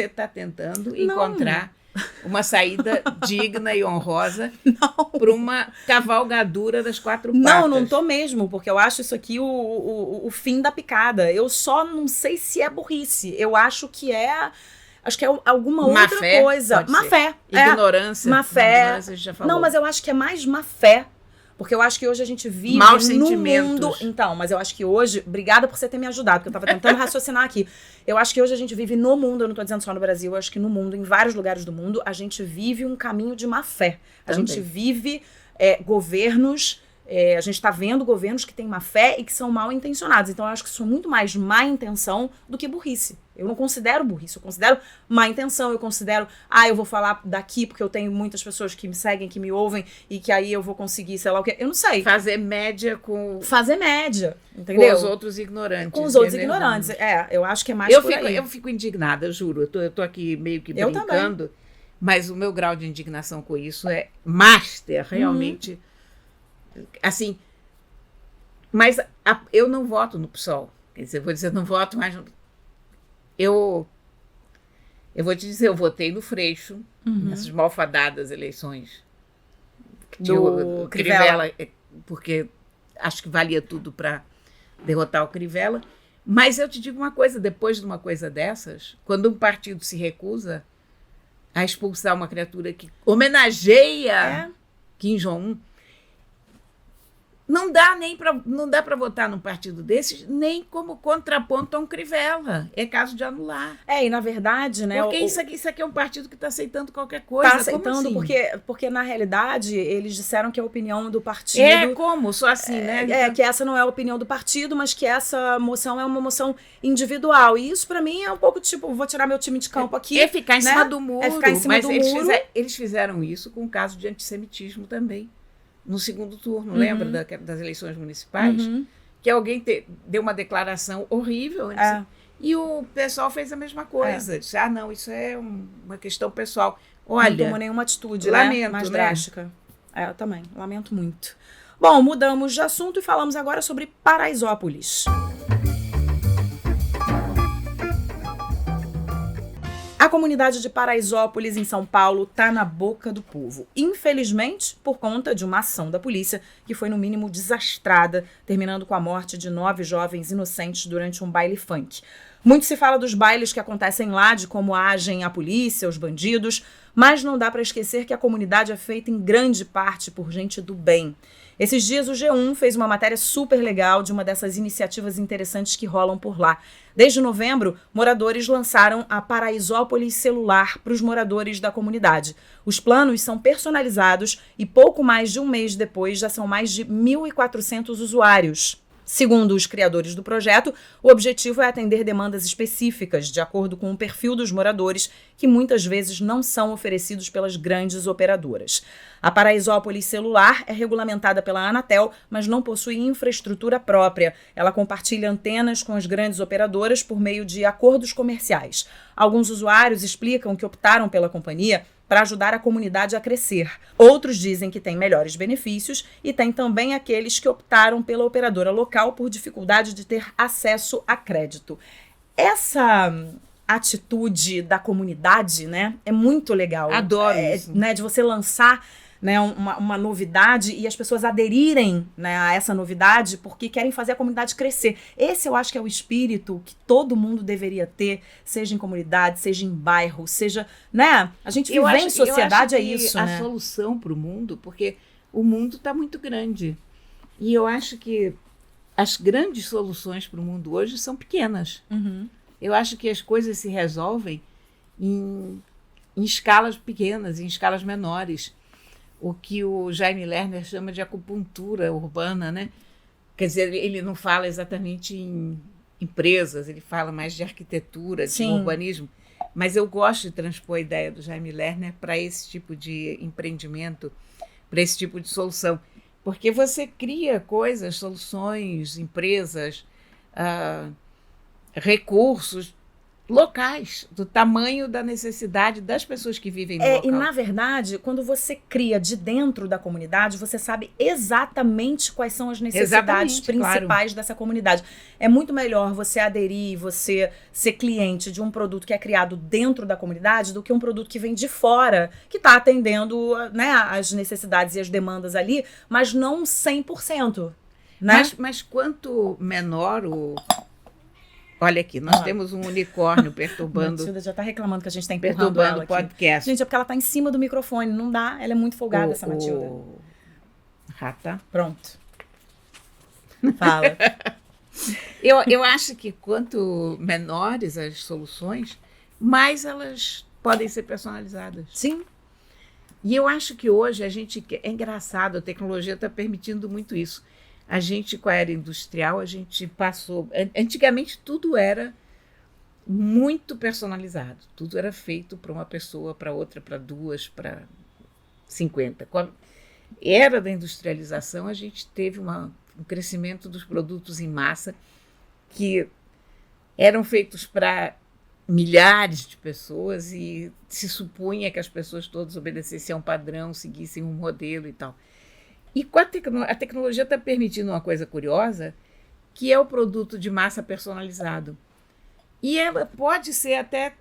está tentando encontrar uma saída digna e honrosa para uma cavalgadura das 4 patas. Não tô mesmo, porque eu acho isso aqui o fim da picada. Eu só não sei se é burrice. Eu acho que é alguma outra coisa. Má fé. Ignorância. Má fé. Ignorância, a gente já falou. Não, mas eu acho que é mais má fé. Porque eu acho que hoje a gente vive maus num sentimentos. mundo... Então, mas eu acho que hoje... Obrigada por você ter me ajudado, porque eu tava tentando raciocinar aqui. Eu acho que hoje a gente vive no mundo, eu não tô dizendo só no Brasil, eu acho que no mundo, em vários lugares do mundo, a gente vive um caminho de má fé. A gente vive governos... a gente está vendo governos que têm má fé e que são mal intencionados. Então, eu acho que isso é muito mais má intenção do que burrice. Eu não considero burrice, eu considero má intenção, eu considero, eu vou falar daqui porque eu tenho muitas pessoas que me seguem, que me ouvem, e que aí eu vou conseguir, sei lá o quê. Eu não sei. Fazer média, entendeu? Com os outros ignorantes. Com os outros ignorantes. Eu acho que é mais por aí. Eu fico indignada, eu juro. Eu tô aqui meio que brincando, mas o meu grau de indignação com isso é master, realmente... Assim, mas eu não voto no PSOL. Quer dizer, eu vou dizer, não voto mais. Eu vou te dizer, eu votei no Freixo, nessas malfadadas eleições do Crivella, porque acho que valia tudo para derrotar o Crivella. Mas eu te digo uma coisa, depois de uma coisa dessas, quando um partido se recusa a expulsar uma criatura que homenageia Kim Jong-un, Não dá para votar num partido desses nem como contraponto a um Crivella. É caso de anular. E na verdade, né? Porque isso aqui é um partido que está aceitando qualquer coisa. Está aceitando, como assim? porque na realidade eles disseram que a opinião do partido... Como? Só assim, né? Que essa não é a opinião do partido, mas que essa moção é uma moção individual. E isso pra mim é um pouco tipo, vou tirar meu time de campo aqui. É ficar em cima do muro. É ficar em cima do muro. Eles fizeram isso com o caso de antissemitismo também. No segundo turno, lembra das eleições municipais? Que alguém deu uma declaração horrível. E o pessoal fez a mesma coisa. Disse, não, isso é uma questão pessoal. Olha, não tomou nenhuma atitude, lamento, mais né? drástica. Eu também, lamento muito. Bom, mudamos de assunto e falamos agora sobre Paraisópolis. A comunidade de Paraisópolis, em São Paulo, está na boca do povo. Infelizmente, por conta de uma ação da polícia que foi, no mínimo, desastrada, terminando com a morte de 9 jovens inocentes durante um baile funk. Muito se fala dos bailes que acontecem lá, de como agem a polícia, os bandidos, mas não dá para esquecer que a comunidade é feita em grande parte por gente do bem. Esses dias o G1 fez uma matéria super legal de uma dessas iniciativas interessantes que rolam por lá. Desde novembro, moradores lançaram a Paraisópolis Celular para os moradores da comunidade. Os planos são personalizados e pouco mais de um mês depois já são mais de 1.400 usuários. Segundo os criadores do projeto, o objetivo é atender demandas específicas, de acordo com o perfil dos moradores, que muitas vezes não são oferecidos pelas grandes operadoras. A Paraisópolis Celular é regulamentada pela Anatel, mas não possui infraestrutura própria. Ela compartilha antenas com as grandes operadoras por meio de acordos comerciais. Alguns usuários explicam que optaram pela companhia para ajudar a comunidade a crescer. Outros dizem que tem melhores benefícios e tem também aqueles que optaram pela operadora local por dificuldade de ter acesso a crédito. Essa atitude da comunidade, né, é muito legal. Adoro isso. Né, de você lançar, né, uma novidade e as pessoas aderirem, né, a essa novidade porque querem fazer a comunidade crescer. Esse eu acho que é o espírito que todo mundo deveria ter, seja em comunidade, seja em bairro, seja, né? A gente vive em sociedade, é isso, né? A solução para o mundo, porque o mundo está muito grande. E eu acho que as grandes soluções para o mundo hoje são pequenas. Eu acho que as coisas se resolvem em escalas pequenas, em escalas menores. O que o Jaime Lerner chama de acupuntura urbana, né? Quer dizer, ele não fala exatamente em empresas, ele fala mais de arquitetura, de urbanismo. Mas eu gosto de transpor a ideia do Jaime Lerner para esse tipo de empreendimento, para esse tipo de solução. Porque você cria coisas, soluções, empresas, recursos locais, do tamanho da necessidade das pessoas que vivem no local. E, na verdade, quando você cria de dentro da comunidade, você sabe exatamente quais são as necessidades principais dessa comunidade. É muito melhor você aderir, você ser cliente de um produto que é criado dentro da comunidade do que um produto que vem de fora, que está atendendo, né, as necessidades e as demandas ali, mas não 100%. Né? Mas quanto menor o... Olha aqui, nós temos um unicórnio perturbando... Matilda já está reclamando que a gente está empurrando ela o podcast. Gente, é porque ela está em cima do microfone, não dá, ela é muito folgada, essa Matilda. Rata. Pronto. Fala. Eu acho que quanto menores as soluções, mais elas podem ser personalizadas. Sim. E eu acho que hoje é engraçado, a tecnologia está permitindo muito isso. A gente, com a era industrial, a gente passou... Antigamente, tudo era muito personalizado. Tudo era feito para uma pessoa, para outra, para duas, para 50. Com a era da industrialização, a gente teve um crescimento dos produtos em massa que eram feitos para milhares de pessoas e se supunha que as pessoas todas obedecessem a um padrão, seguissem um modelo e tal. E com a tecnologia está permitindo uma coisa curiosa, que é o produto de massa personalizado. E ela pode ser até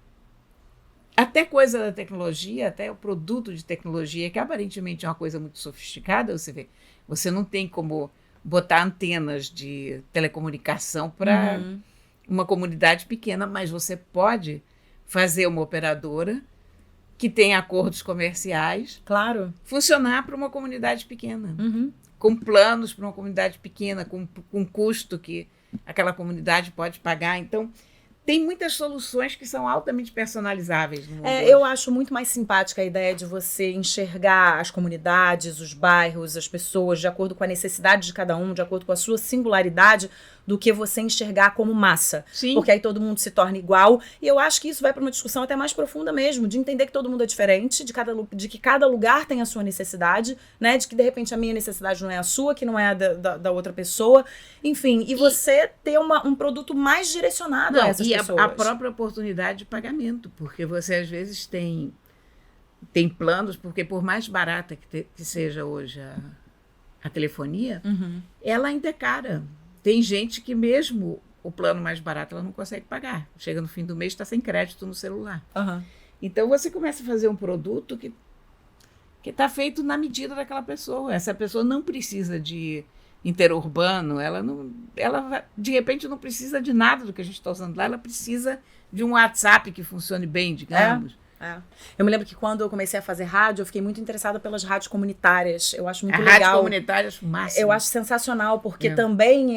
coisa da tecnologia, até o produto de tecnologia, que aparentemente é uma coisa muito sofisticada, você vê. Você não tem como botar antenas de telecomunicação para uma comunidade pequena, mas você pode fazer uma operadora que tem acordos comerciais, claro, funcionar para uma comunidade pequena. com planos para uma comunidade pequena, com custo que aquela comunidade pode pagar. Então, tem muitas soluções que são altamente personalizáveis no mundo hoje. Eu acho muito mais simpática a ideia de você enxergar as comunidades, os bairros, as pessoas, de acordo com a necessidade de cada um, de acordo com a sua singularidade, do que você enxergar como massa. Sim. Porque aí todo mundo se torna igual. E eu acho que isso vai para uma discussão até mais profunda mesmo, de entender que todo mundo é diferente, de que cada lugar tem a sua necessidade, né? De que, de repente, a minha necessidade não é a sua, que não é a da outra pessoa. Enfim, e você ter um produto mais direcionado a essas pessoas. E a própria oportunidade de pagamento, porque você, às vezes, tem planos, porque por mais barata que seja hoje a telefonia, ela ainda é cara. Tem gente que mesmo o plano mais barato ela não consegue pagar. Chega no fim do mês, está sem crédito no celular. Então você começa a fazer um produto que está feito na medida daquela pessoa. Essa pessoa não precisa de interurbano, ela de repente não precisa de nada do que a gente está usando lá, ela precisa de um WhatsApp que funcione bem, digamos. Eu me lembro que quando eu comecei a fazer rádio, eu fiquei muito interessada pelas rádios comunitárias. Eu acho muito a legal. Rádio comunitária, eu acho máximo. Eu acho sensacional, porque também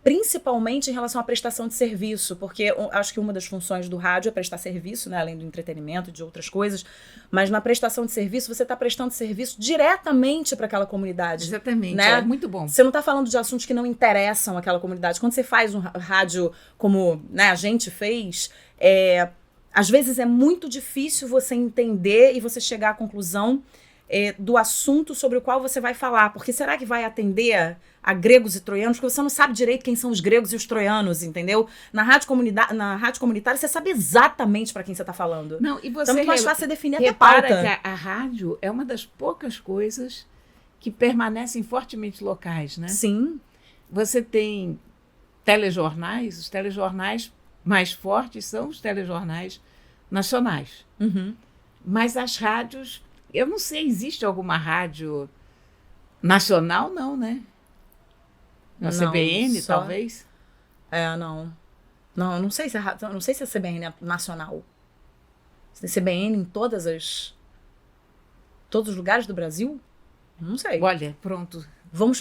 principalmente em relação à prestação de serviço, porque eu acho que uma das funções do rádio é prestar serviço, né, além do entretenimento e de outras coisas, mas na prestação de serviço, você está prestando serviço diretamente para aquela comunidade. Exatamente, né? É muito bom. Você não está falando de assuntos que não interessam àquela comunidade. Quando você faz um rádio como, né, a gente fez, às vezes é muito difícil você entender e você chegar à conclusão do assunto sobre o qual você vai falar. Porque será que vai atender a gregos e troianos? Porque você não sabe direito quem são os gregos e os troianos, entendeu? Na rádio comunitária você sabe exatamente para quem você está falando. Não, e você então é muito mais fácil você definir até repara pauta. que a rádio é uma das poucas coisas que permanecem fortemente locais, né? Sim. Você tem telejornais, os telejornais mais fortes são os telejornais nacionais. Mas as rádios, eu não sei, existe alguma rádio nacional? Não, né? Na CBN, talvez? Não sei se a CBN é nacional. Se a CBN em todos os lugares do Brasil? Não sei. Olha, pronto. Vamos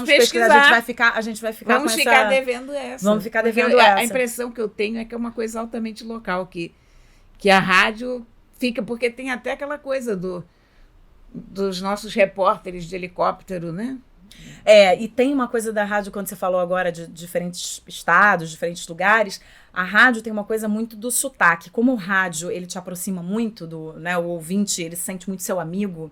pesquisar. A gente vai ficar Vamos ficar devendo essa. Vamos ficar devendo essa. A impressão que eu tenho é que é uma coisa altamente local, que a rádio fica, porque tem até aquela coisa dos nossos repórteres de helicóptero, né? E tem uma coisa da rádio, quando você falou agora de diferentes estados, diferentes lugares, a rádio tem uma coisa muito do sotaque. Como o rádio, ele te aproxima muito né, o ouvinte, ele se sente muito seu amigo.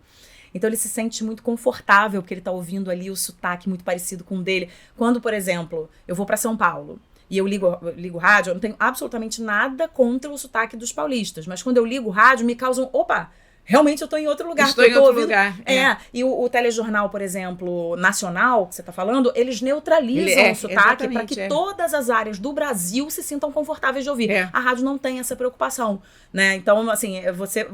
Então ele se sente muito confortável, porque ele está ouvindo ali o sotaque muito parecido com o dele. Quando, por exemplo, eu vou para São Paulo e eu ligo o rádio, eu não tenho absolutamente nada contra o sotaque dos paulistas, mas quando eu ligo o rádio, me causam, opa, realmente eu estou em outro lugar. Estou em outro lugar. E o telejornal, por exemplo, nacional, que você está falando, eles neutralizam o sotaque para que todas as áreas do Brasil se sintam confortáveis de ouvir. A rádio não tem essa preocupação, né? Então, assim, você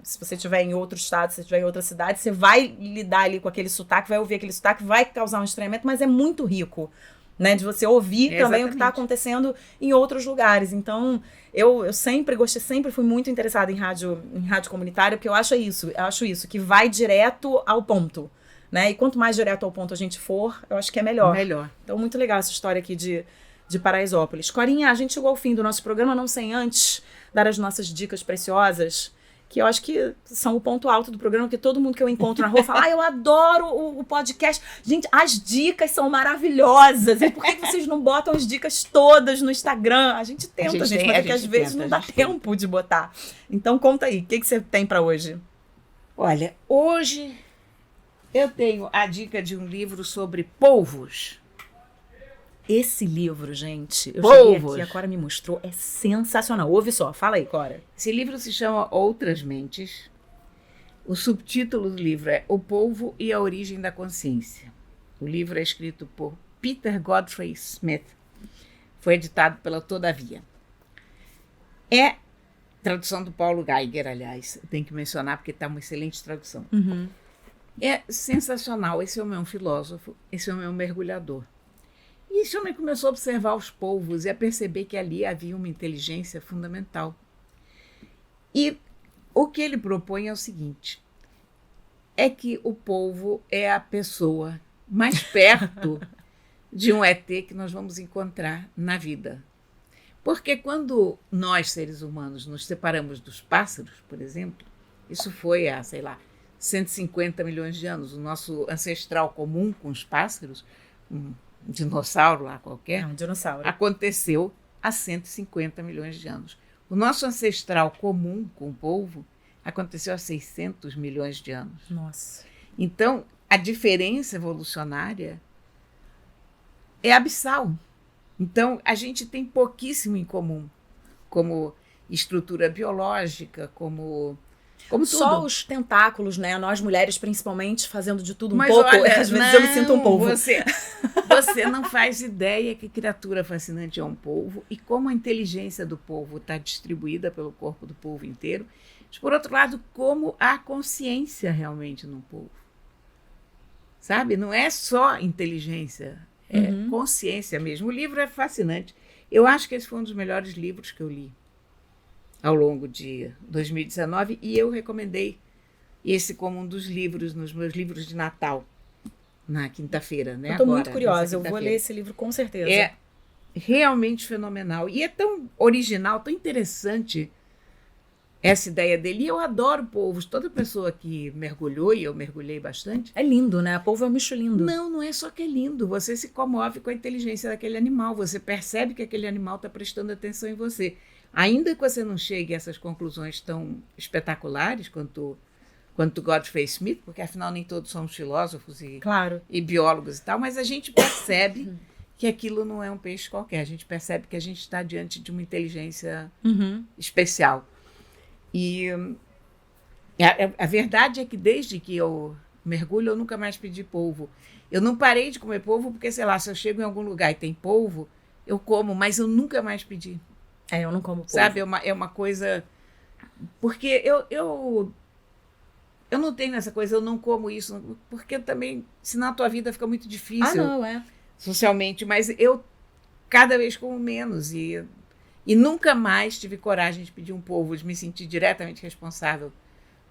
se você estiver em outro estado, se você estiver em outra cidade, você vai lidar ali com aquele sotaque, vai ouvir aquele sotaque, vai causar um estranhamento, mas é muito rico, né, de você ouvir também o que está acontecendo em outros lugares. Então, eu sempre fui muito interessada em rádio comunitária, porque eu acho isso, que vai direto ao ponto, né? E quanto mais direto ao ponto a gente for, eu acho que é melhor. Então, muito legal essa história aqui de Paraisópolis. Corinha, a gente chegou ao fim do nosso programa, não sem antes dar as nossas dicas preciosas, que eu acho que são o ponto alto do programa, porque todo mundo que eu encontro na rua fala, eu adoro o podcast. Gente, as dicas são maravilhosas. E por que vocês não botam as dicas todas no Instagram? A gente tenta, mas é que às vezes não dá tempo de botar. Então, conta aí, o que você tem para hoje? Olha, hoje eu tenho a dica de um livro sobre polvos. Esse livro, gente, eu cheguei aqui, a Cora me mostrou, é sensacional. Ouve só, fala aí, Cora. Esse livro se chama Outras Mentes. O subtítulo do livro é O Polvo e a Origem da Consciência. O livro é escrito por Peter Godfrey Smith. Foi editado pela Todavia. É tradução do Paulo Geiger, aliás. Eu tenho que mencionar porque está uma excelente tradução. É sensacional. Esse homem é um filósofo, esse homem é um mergulhador. E esse homem começou a observar os polvos e a perceber que ali havia uma inteligência fundamental. E o que ele propõe é o seguinte: é que o polvo é a pessoa mais perto de um ET que nós vamos encontrar na vida. Porque quando nós, seres humanos, nos separamos dos pássaros, por exemplo, isso foi há, 150 milhões de anos. O nosso ancestral comum com os pássaros, um dinossauro lá qualquer, um dinossauro, aconteceu há 150 milhões de anos. O nosso ancestral comum com o polvo aconteceu há 600 milhões de anos. Nossa. Então, a diferença evolucionária é abissal. Então, a gente tem pouquíssimo em comum, como estrutura biológica, como só tudo. os tentáculos, né? Nós mulheres, principalmente, fazendo de tudo um Mas pouco. Olha, às vezes eu me sinto um polvo. Você não faz ideia que criatura fascinante é um polvo e como a inteligência do polvo está distribuída pelo corpo do polvo inteiro. Mas, por outro lado, como há consciência realmente no polvo. Sabe? Não é só inteligência, é consciência mesmo. O livro é fascinante. Eu acho que esse foi um dos melhores livros que eu li ao longo de 2019 e eu recomendei esse como um dos livros nos meus livros de Natal, na quinta-feira, né? Eu estou muito curiosa, eu vou ler esse livro com certeza. É realmente fenomenal e é tão original, tão interessante essa ideia dele. E eu adoro polvos. Toda pessoa que mergulhou, e eu mergulhei bastante... É lindo, né? Polvo é um bicho lindo. Não é só que é lindo. Você se comove com a inteligência daquele animal. Você percebe que aquele animal está prestando atenção em você. Ainda que você não chegue a essas conclusões tão espetaculares quanto Godfrey Smith, porque afinal nem todos somos filósofos e biólogos e tal, mas a gente percebe que aquilo não é um peixe qualquer. A gente percebe que a gente está diante de uma inteligência especial. E a verdade é que desde que eu mergulho, eu nunca mais pedi polvo. Eu não parei de comer polvo porque, sei lá, se eu chego em algum lugar e tem polvo, eu como, mas eu nunca mais pedi. Eu não como polvo. Sabe, é uma coisa... Porque eu não tenho essa coisa, eu não como isso, porque também, senão a tua vida fica muito difícil. Socialmente, mas eu cada vez como menos e nunca mais tive coragem de pedir um polvo, de me sentir diretamente responsável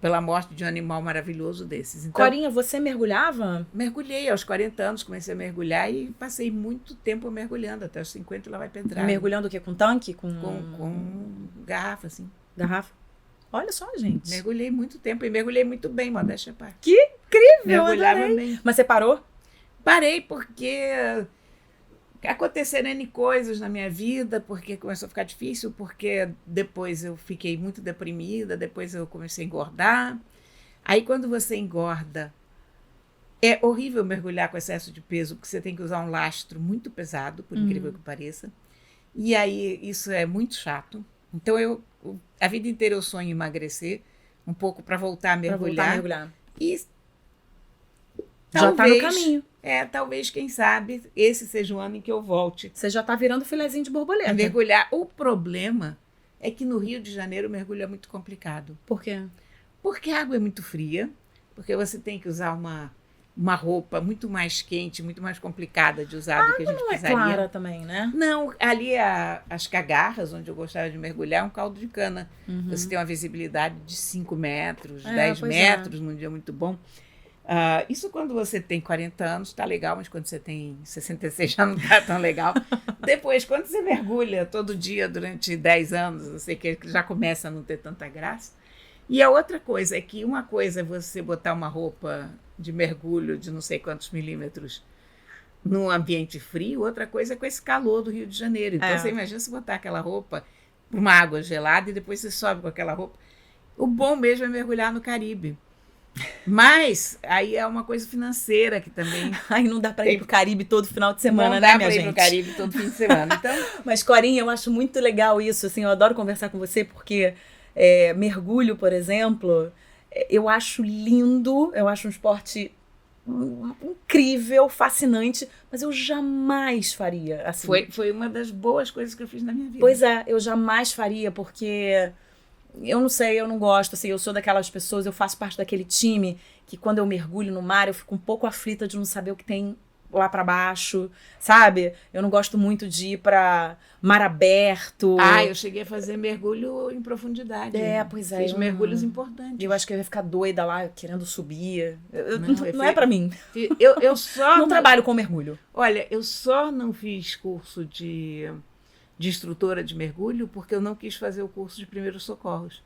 pela morte de um animal maravilhoso desses. Então, Corinha, você mergulhava? Mergulhei aos 40 anos, comecei a mergulhar e passei muito tempo mergulhando, até os 50 lá vai pedrada. Mergulhando o quê? Com tanque? Com garrafa, assim. Garrafa? Olha só, gente. Mergulhei muito tempo e mergulhei muito bem, modéstia à parte. Que incrível! Mergulhava bem. Mas você parou? Parei porque aconteceram N coisas na minha vida, porque começou a ficar difícil, porque depois eu fiquei muito deprimida, depois eu comecei a engordar. Aí quando você engorda, é horrível mergulhar com excesso de peso, porque você tem que usar um lastro muito pesado, por incrível que pareça. E aí isso é muito chato. Então a vida inteira eu sonho em emagrecer, um pouco para voltar a mergulhar. E já está no caminho. Talvez, quem sabe, esse seja o ano em que eu volte. Você já está virando filezinho de borboleta. A mergulhar. O problema é que no Rio de Janeiro o mergulho é muito complicado. Por quê? Porque a água é muito fria, porque você tem que usar uma roupa muito mais quente, muito mais complicada de usar do que a gente precisaria. Não é clara também, né? Não, ali as cagarras, onde eu gostava de mergulhar, é um caldo de cana. Você tem uma visibilidade de 5 metros, 10 metros, num dia muito bom. Isso quando você tem 40 anos está legal, mas quando você tem 66 já não está tão legal. Depois, quando você mergulha todo dia durante 10 anos, eu sei que já começa a não ter tanta graça. E a outra coisa é que uma coisa é você botar uma roupa de mergulho de não sei quantos milímetros num ambiente frio, outra coisa é com esse calor do Rio de Janeiro. Então você imagina se botar aquela roupa para uma água gelada e depois você sobe com aquela roupa. O bom mesmo é mergulhar no Caribe. Mas aí é uma coisa financeira que também... Aí não dá para ir pro Caribe todo final de semana, não né, dá minha pra gente? ir pro Caribe todo fim de semana. Então... Mas, Corinha, eu acho muito legal isso, assim, eu adoro conversar com você, porque mergulho, por exemplo, eu acho lindo, eu acho um esporte incrível, fascinante, mas eu jamais faria, assim. Foi uma das boas coisas que eu fiz na minha vida. Pois é, eu jamais faria, porque... Eu não sei, eu não gosto, assim, eu sou daquelas pessoas, eu faço parte daquele time que quando eu mergulho no mar, eu fico um pouco aflita de não saber o que tem lá pra baixo, sabe? Eu não gosto muito de ir pra mar aberto. Eu cheguei a fazer mergulho em profundidade. Pois é. Fiz mergulhos importantes. Eu acho que eu ia ficar doida lá, querendo subir. Não, É pra mim. Eu só Não trabalho com mergulho. Olha, eu só não fiz curso de instrutora de mergulho porque eu não quis fazer o curso de primeiros socorros.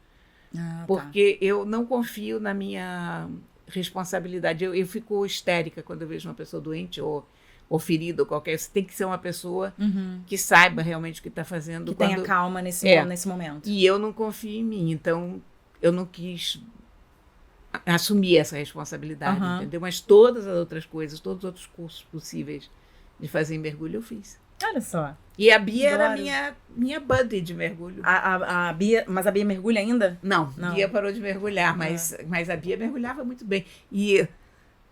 Porque eu não confio na minha responsabilidade. Eu fico histérica quando eu vejo uma pessoa doente ou ferida ou qualquer. Você tem que ser uma pessoa que saiba realmente o que está fazendo. Que tenha calma nesse momento. E eu não confio em mim, então eu não quis assumir essa responsabilidade, entendeu? Mas todas as outras coisas, todos os outros cursos possíveis de fazer mergulho eu fiz. Olha só. E a Bia era minha buddy de mergulho. A Bia, mas a Bia mergulha ainda? Não. Bia parou de mergulhar, mas a Bia mergulhava muito bem. E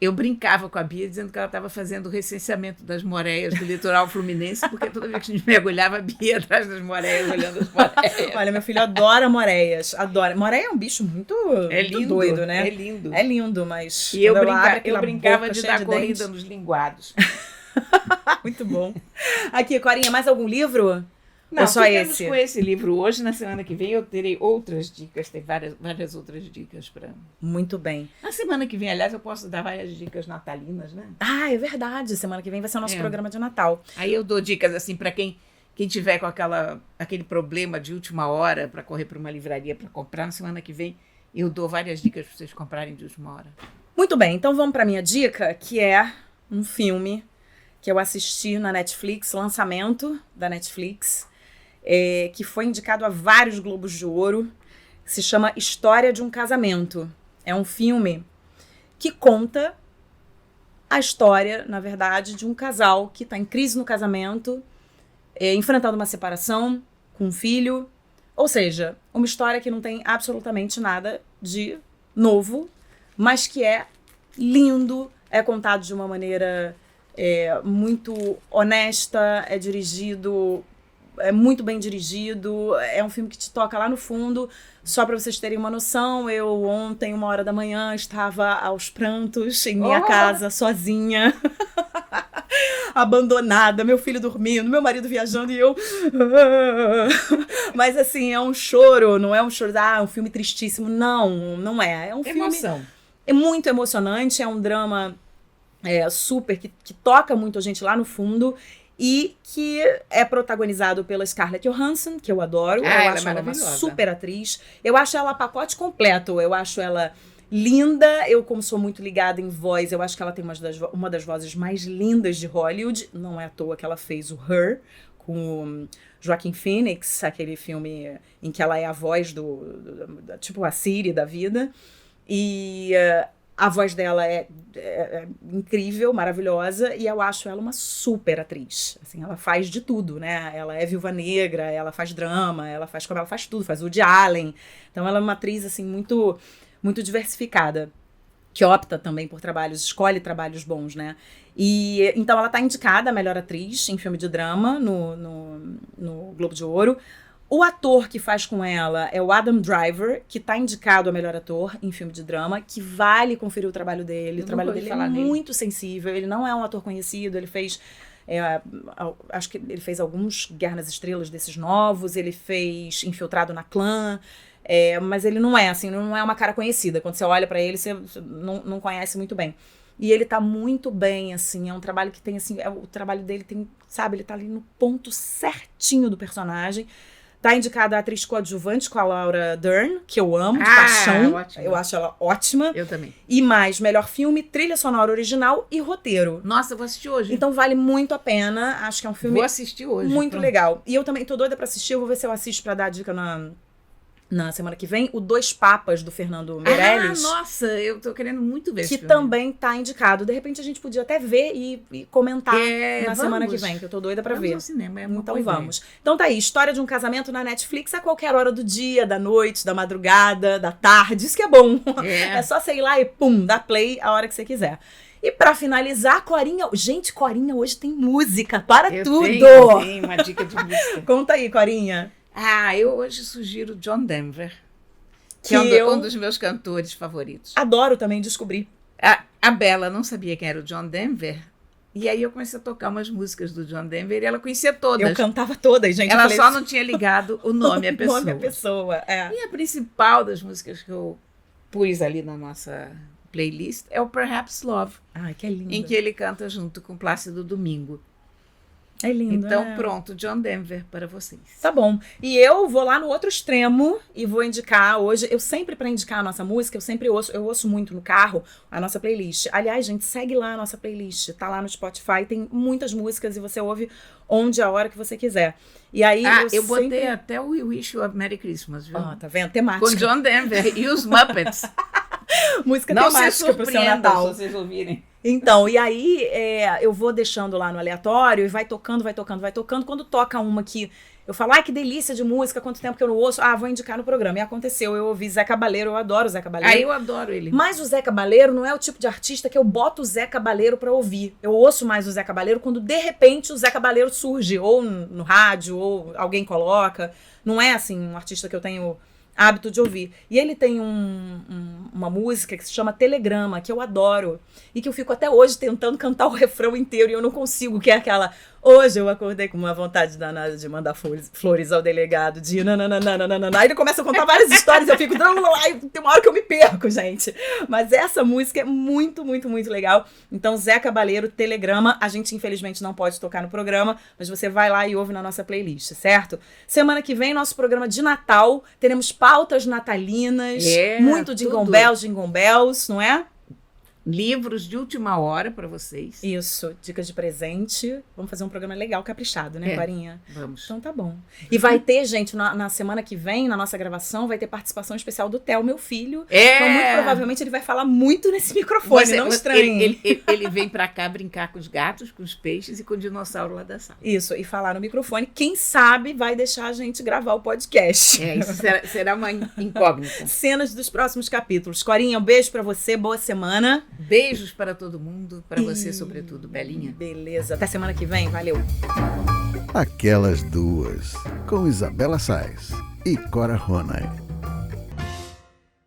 eu brincava com a Bia dizendo que ela estava fazendo o recenseamento das moreias do litoral fluminense, porque toda vez que a gente mergulhava, a Bia atrás das moreias, olhando as moreias. Olha, meu filho adora moreias, adora. Moreia é um bicho muito doido, né? É lindo. É lindo, mas... E eu brincava de dar corrida nos linguados. Muito bom. Aqui, Corinha, mais algum livro? Não, ou só esse? Com esse livro hoje. Na semana que vem eu terei outras dicas, tem várias outras dicas para... Muito bem. Na semana que vem, aliás, eu posso dar várias dicas natalinas, né? É verdade. Semana que vem vai ser o nosso programa de Natal. Aí eu dou dicas assim para quem tiver com aquele problema de última hora para correr para uma livraria para comprar. Na semana que vem eu dou várias dicas para vocês comprarem de última hora. Muito bem, então vamos para minha dica, que é um filme que eu assisti na Netflix, lançamento da Netflix, que foi indicado a vários Globos de Ouro, se chama História de um Casamento. É um filme que conta a história, na verdade, de um casal que está em crise no casamento, enfrentando uma separação com um filho. Ou seja, uma história que não tem absolutamente nada de novo, mas que é lindo, é contado de uma maneira muito honesta, é muito bem dirigido, é um filme que te toca lá no fundo. Só para vocês terem uma noção, eu ontem, 1h da manhã, estava aos prantos em minha casa, sozinha, abandonada, meu filho dormindo, meu marido viajando e eu... Mas assim, é um choro, não é um choro, um filme tristíssimo, não é. É um filme... Emoção. É muito emocionante, é um drama super, que toca muito a gente lá no fundo, e que é protagonizado pela Scarlett Johansson, que eu adoro. Eu acho ela uma super atriz. Eu acho ela pacote completo. Eu acho ela linda. Eu, como sou muito ligada em voz, eu acho que ela tem uma das vozes mais lindas de Hollywood. Não é à toa que ela fez o Her, com Joaquin Phoenix, aquele filme em que ela é a voz tipo a Siri da vida. E... a voz dela é incrível, maravilhosa, e eu acho ela uma super atriz. Assim, ela faz de tudo, né? Ela é Viúva Negra, ela faz drama, ela faz tudo, faz Woody Allen. Então ela é uma atriz assim, muito, muito diversificada, que opta também por escolhe trabalhos bons, né? E então ela está indicada a melhor atriz em filme de drama no Globo de Ouro. O ator que faz com ela é o Adam Driver, que está indicado a melhor ator em filme de drama, que vale conferir o trabalho dele. O trabalho dele é muito sensível, ele não é um ator conhecido, ele fez... acho que ele fez alguns Guerra nas Estrelas desses novos, ele fez Infiltrado na Clã, mas ele não é uma cara conhecida. Quando você olha para ele, você não conhece muito bem. E ele tá muito bem, assim, é um trabalho que tem, assim, o trabalho dele tem, sabe, ele tá ali no ponto certinho do personagem. Tá indicada a atriz coadjuvante com a Laura Dern, que eu amo, de paixão. Ótima. Eu acho ela ótima. Eu também. E mais, melhor filme, trilha sonora original e roteiro. Nossa, eu vou assistir hoje. Então vale muito a pena. Acho que é um filme... Vou assistir hoje. Muito legal. E eu também tô doida pra assistir. Eu vou ver se eu assisto pra dar dica na semana que vem, o Dois Papas, do Fernando Meirelles. Nossa, eu tô querendo muito ver esse que filme. também tá indicado. De repente a gente podia até ver e comentar na semana que vem, que eu tô doida pra ver. Ao cinema, então vamos. Então tá aí, História de um Casamento na Netflix a qualquer hora do dia, da noite, da madrugada, da tarde. Isso que é bom. É só você ir lá e pum, dá play a hora que você quiser. E pra finalizar, Corinha... Gente, Corinha hoje tem música para tudo. Tenho uma dica de música. Conta aí, Corinha. Eu hoje sugiro John Denver, que é um dos meus cantores favoritos. Adoro também descobrir. A Bela não sabia quem era o John Denver, E aí eu comecei a tocar umas músicas do John Denver e ela conhecia todas. Eu cantava todas, gente. Ela Eu falei, só não tinha ligado o nome à o pessoa. nome à pessoa, é. E a principal das músicas que eu pus ali na nossa playlist é o Perhaps Love, Ai, que lindo. em que ele canta junto com Plácido Domingo. É lindo, Então, né? pronto, John Denver para vocês. Tá bom. E eu vou lá no outro extremo e vou indicar hoje. Eu sempre, para indicar a nossa música, eu ouço muito no carro a nossa playlist. Aliás, gente, segue lá a nossa playlist. Tá lá no Spotify, tem muitas músicas e você ouve onde, a hora que você quiser. E aí Eu botei até o We Wish You a Merry Christmas, viu? Ó, tá vendo? Temática. Com John Denver e os Muppets. Música Não se temática pro seu Natal. surpreendam se vocês ouvirem. Então, e aí eu vou deixando lá no aleatório e vai tocando. Quando toca uma que eu falo, ai, que delícia de música, quanto tempo que eu não ouço, vou indicar no programa. E aconteceu, eu ouvi Zé Cabaleiro, eu adoro o Zé Cabaleiro. Aí eu adoro ele. Mas o Zé Cabaleiro não é o tipo de artista que eu boto o Zé Cabaleiro pra ouvir. Eu ouço mais o Zé Cabaleiro quando, de repente, o Zé Cabaleiro surge, ou no rádio, ou alguém coloca. Não é, assim, um artista que eu tenho hábito de ouvir. E ele tem uma música que se chama Telegrama, que eu adoro, e que eu fico até hoje tentando cantar o refrão inteiro e eu não consigo, que é aquela: hoje eu acordei com uma vontade danada de mandar flores ao delegado, de nananana. Aí ele começa a contar várias histórias, eu fico, tem uma hora que eu me perco, gente. Mas essa música é muito, muito, muito legal. Então, Zé Cabaleiro, Telegrama, a gente infelizmente não pode tocar no programa, mas você vai lá e ouve na nossa playlist, certo? Semana que vem, nosso programa de Natal, teremos pautas natalinas, muito Jingle Bells, não é? Livros de última hora para vocês. Isso, dicas de presente. Vamos fazer um programa legal, caprichado, né, Clarinha? Vamos. Então tá bom. E vai ter, gente, na semana que vem, na nossa gravação, vai ter participação especial do Theo, meu filho. Então, muito provavelmente, ele vai falar muito nesse microfone, não estranhe. Ele vem para cá brincar com os gatos, com os peixes e com o dinossauro lá da sala. Isso, e falar no microfone. Quem sabe vai deixar a gente gravar o podcast. Isso será uma incógnita. Cenas dos próximos capítulos. Corinha, um beijo pra você, boa semana. Beijos para todo mundo, para você sobretudo, Belinha. Beleza, até semana que vem, valeu. Aquelas duas, com Isabela Sais e Cora Ronay.